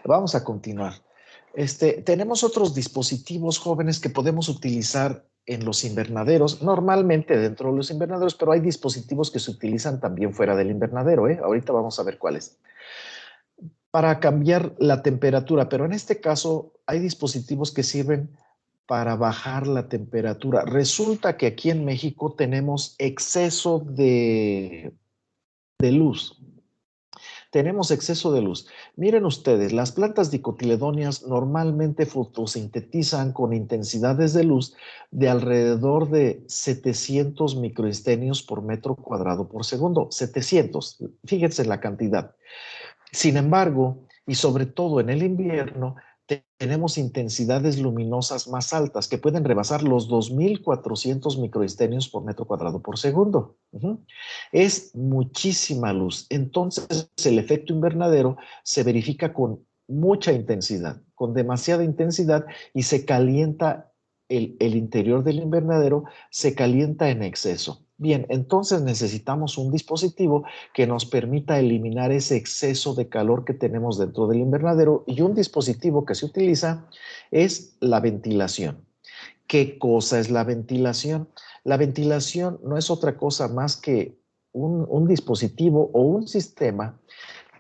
vamos a continuar. Tenemos otros dispositivos jóvenes que podemos utilizar en los invernaderos, normalmente dentro de los invernaderos, pero hay dispositivos que se utilizan también fuera del invernadero, ¿eh? Ahorita vamos a ver cuáles. Para cambiar la temperatura, pero en este caso hay dispositivos que sirven para bajar la temperatura. Resulta que aquí en México tenemos exceso de luz. Tenemos exceso de luz. Miren ustedes, las plantas dicotiledóneas normalmente fotosintetizan con intensidades de luz de alrededor de 700 microestenios por metro cuadrado por segundo. 700, fíjense la cantidad. Sin embargo, y sobre todo en el invierno, tenemos intensidades luminosas más altas que pueden rebasar los 2400 microestenios por metro cuadrado por segundo. Es muchísima luz. Entonces, el efecto invernadero se verifica con mucha intensidad, con demasiada intensidad, y se calienta el interior del invernadero, se calienta en exceso. Bien, entonces necesitamos un dispositivo que nos permita eliminar ese exceso de calor que tenemos dentro del invernadero, y un dispositivo que se utiliza es la ventilación. ¿Qué cosa es la ventilación? La ventilación no es otra cosa más que un dispositivo o un sistema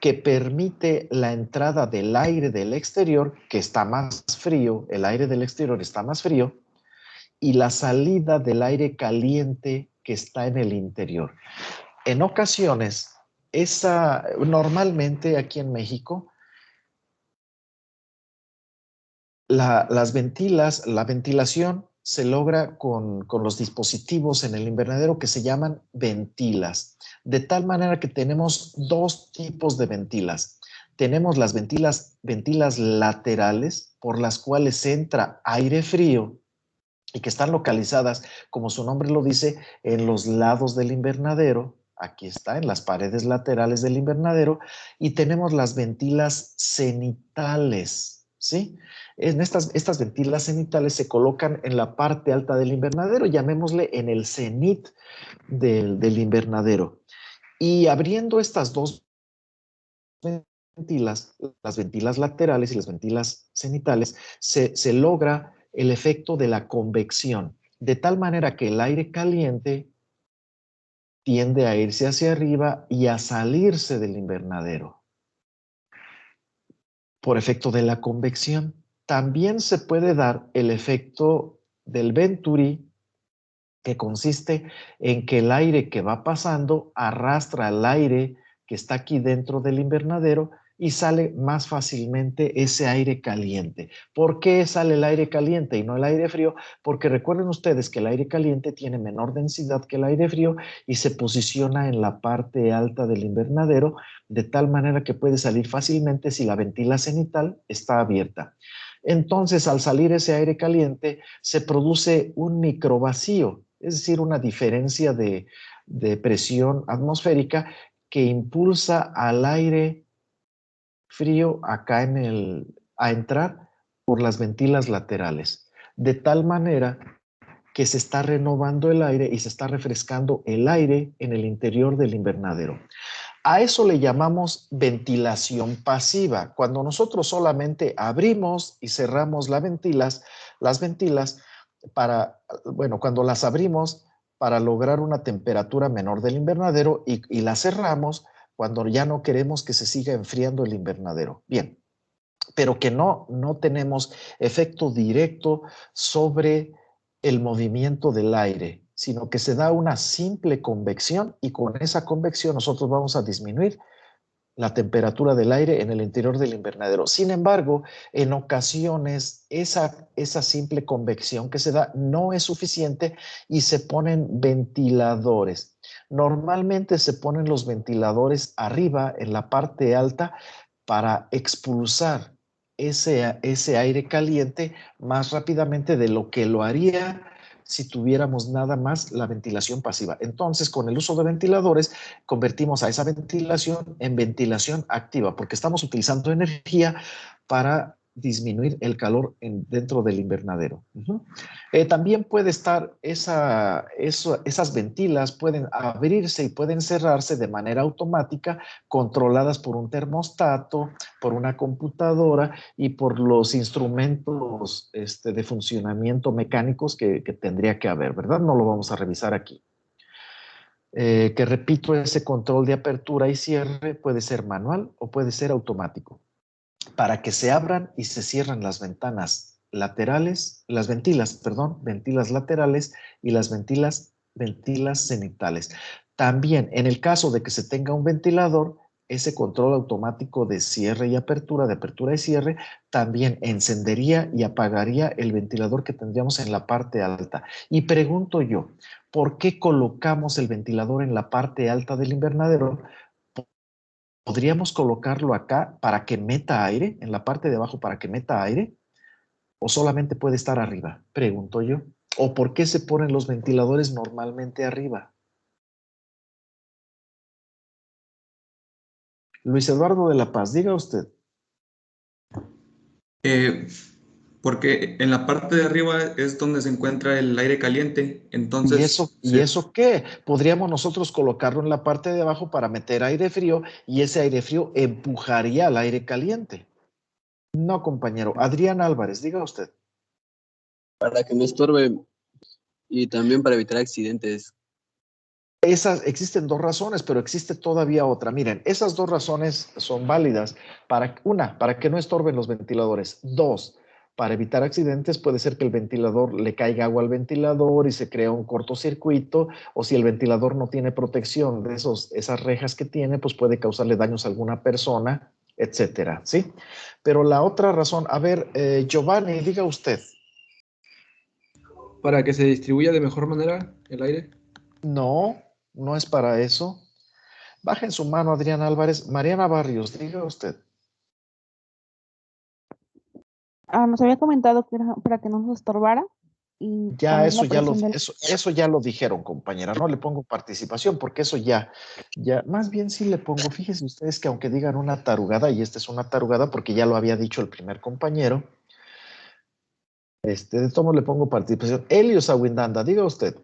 que permite la entrada del aire del exterior, que está más frío, el aire del exterior está más frío, y la salida del aire caliente que está en el interior. En ocasiones, normalmente aquí en México, la ventilación se logra con los dispositivos en el invernadero que se llaman ventilas. De tal manera que tenemos dos tipos de ventilas. Tenemos las ventilas laterales, por las cuales entra aire frío y que están localizadas, como su nombre lo dice, en los lados del invernadero. Aquí está, en las paredes laterales del invernadero. Y tenemos las ventilas cenitales, ¿sí? Estas ventilas cenitales se colocan en la parte alta del invernadero, llamémosle en el cenit del invernadero. Y abriendo estas dos ventilas, las ventilas laterales y las ventilas cenitales, se logra el efecto de la convección, de tal manera que el aire caliente tiende a irse hacia arriba y a salirse del invernadero por efecto de la convección. También se puede dar el efecto del venturi, que consiste en que el aire que va pasando arrastra al aire que está aquí dentro del invernadero y sale más fácilmente ese aire caliente. ¿Por qué sale el aire caliente y no el aire frío? Porque recuerden ustedes que el aire caliente tiene menor densidad que el aire frío y se posiciona en la parte alta del invernadero, de tal manera que puede salir fácilmente si la ventila cenital está abierta. Entonces, al salir ese aire caliente, se produce un microvacío, es decir, una diferencia de presión atmosférica que impulsa al aire frío acá a entrar por las ventilas laterales, de tal manera que se está renovando el aire y se está refrescando el aire en el interior del invernadero. A eso le llamamos ventilación pasiva. Cuando nosotros solamente abrimos y cerramos las ventilas cuando las abrimos para lograr una temperatura menor del invernadero y las cerramos cuando ya no queremos que se siga enfriando el invernadero. Bien, pero que no tenemos efecto directo sobre el movimiento del aire, sino que se da una simple convección, y con esa convección nosotros vamos a disminuir la temperatura del aire en el interior del invernadero. Sin embargo, en ocasiones esa simple convección que se da no es suficiente y se ponen ventiladores. Normalmente se ponen los ventiladores arriba en la parte alta para expulsar ese aire caliente más rápidamente de lo que lo haría si tuviéramos nada más la ventilación pasiva. Entonces, con el uso de ventiladores, convertimos a esa ventilación en ventilación activa, porque estamos utilizando energía para disminuir el calor dentro del invernadero. También puede estar esas ventilas pueden abrirse y pueden cerrarse de manera automática, controladas por un termostato, por una computadora y por los instrumentos de funcionamiento mecánicos que tendría que haber, ¿verdad? No lo vamos a revisar aquí. Que repito, ese control de apertura y cierre puede ser manual o puede ser automático, para que se abran y se cierren las ventanas laterales, ventilas laterales y las ventilas cenitales. También, en el caso de que se tenga un ventilador, ese control automático de cierre y apertura, de apertura y cierre, también encendería y apagaría el ventilador que tendríamos en la parte alta. Y pregunto yo, ¿por qué colocamos el ventilador en la parte alta del invernadero? ¿Podríamos colocarlo acá para que meta aire, en la parte de abajo para que meta aire? ¿O solamente puede estar arriba? Pregunto yo. ¿O por qué se ponen los ventiladores normalmente arriba? Luis Eduardo de la Paz, diga usted. Porque en la parte de arriba es donde se encuentra el aire caliente, entonces... ¿Y eso qué? Podríamos nosotros colocarlo en la parte de abajo para meter aire frío y ese aire frío empujaría al aire caliente. No, compañero. Adrián Álvarez, diga usted. Para que no estorbe y también para evitar accidentes. Existen dos razones, pero existe todavía otra. Miren, esas dos razones son válidas. Para que no estorben los ventiladores. Dos, para evitar accidentes, puede ser que el ventilador le caiga agua al ventilador y se crea un cortocircuito, o si el ventilador no tiene protección de esas rejas que tiene, pues puede causarle daños a alguna persona, etcétera, ¿sí? Pero la otra razón, a ver, Giovanni, diga usted. Para que se distribuya de mejor manera el aire. No, no es para eso. Bajen su mano, Adrián Álvarez. Mariana Barrios, diga usted. Nos había comentado que era para que no nos estorbara. Y Ya, también la presión eso ya lo dijeron, compañera. No le pongo participación porque eso ya, más bien sí le pongo. Fíjense ustedes que aunque digan una tarugada, y esta es una tarugada porque ya lo había dicho el primer compañero, de todos modos le pongo participación. Helios Awindanda, diga usted.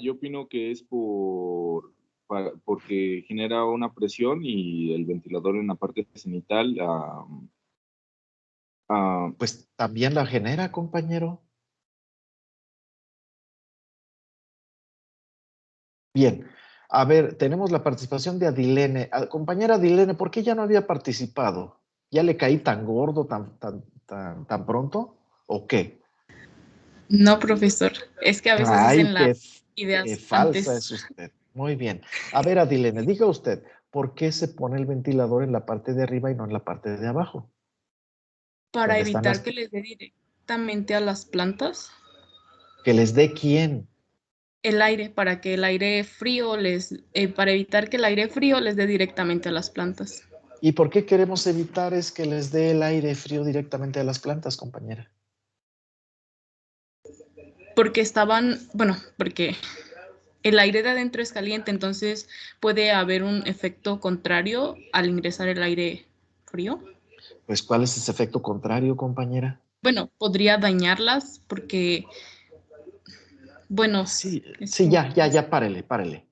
Yo opino que es porque genera una presión y el ventilador en la parte cenital. Pues también la genera, compañero. Bien, a ver, tenemos la participación de Adilene. Compañera Adilene, ¿por qué ya no había participado? ¿Ya le caí tan gordo, tan pronto? ¿O qué? No, profesor, es que a veces Ay, dicen las ideas qué falsa antes es usted. Muy bien. A ver, Adilene, diga usted, ¿por qué se pone el ventilador en la parte de arriba y no en la parte de abajo? para ¿Dónde están evitar que les dé directamente a las plantas ¿Que les dé quién? el aire, para que el aire frío para evitar que el aire frío les dé directamente a las plantas. ¿Y por qué queremos evitar es que les dé el aire frío directamente a las plantas, compañera? Porque porque el aire de adentro es caliente, entonces puede haber un efecto contrario al ingresar el aire frío. Pues, ¿cuál es ese efecto contrario, compañera? Bueno, podría dañarlas porque, Sí, ya, párele.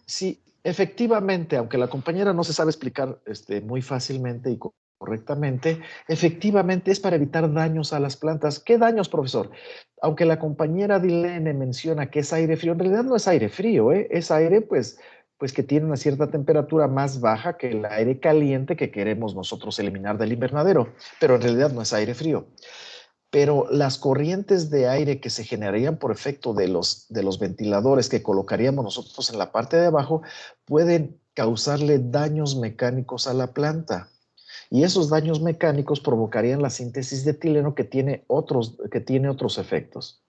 Sí, efectivamente, aunque la compañera no se sabe explicar muy fácilmente y correctamente, efectivamente es para evitar daños a las plantas. ¿Qué daños, profesor? Aunque la compañera Dilene menciona que es aire frío, en realidad no es aire frío, es aire pues que tiene una cierta temperatura más baja que el aire caliente que queremos nosotros eliminar del invernadero, pero en realidad no es aire frío. Pero las corrientes de aire que se generarían por efecto de los ventiladores que colocaríamos nosotros en la parte de abajo pueden causarle daños mecánicos a la planta. Y esos daños mecánicos provocarían la síntesis de etileno que tiene otros efectos.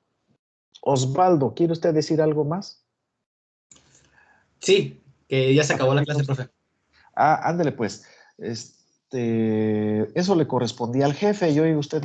Osvaldo, ¿quiere usted decir algo más? Sí, que ya se acabó la clase, profe. Ándale pues. Eso le correspondía al jefe y hoy usted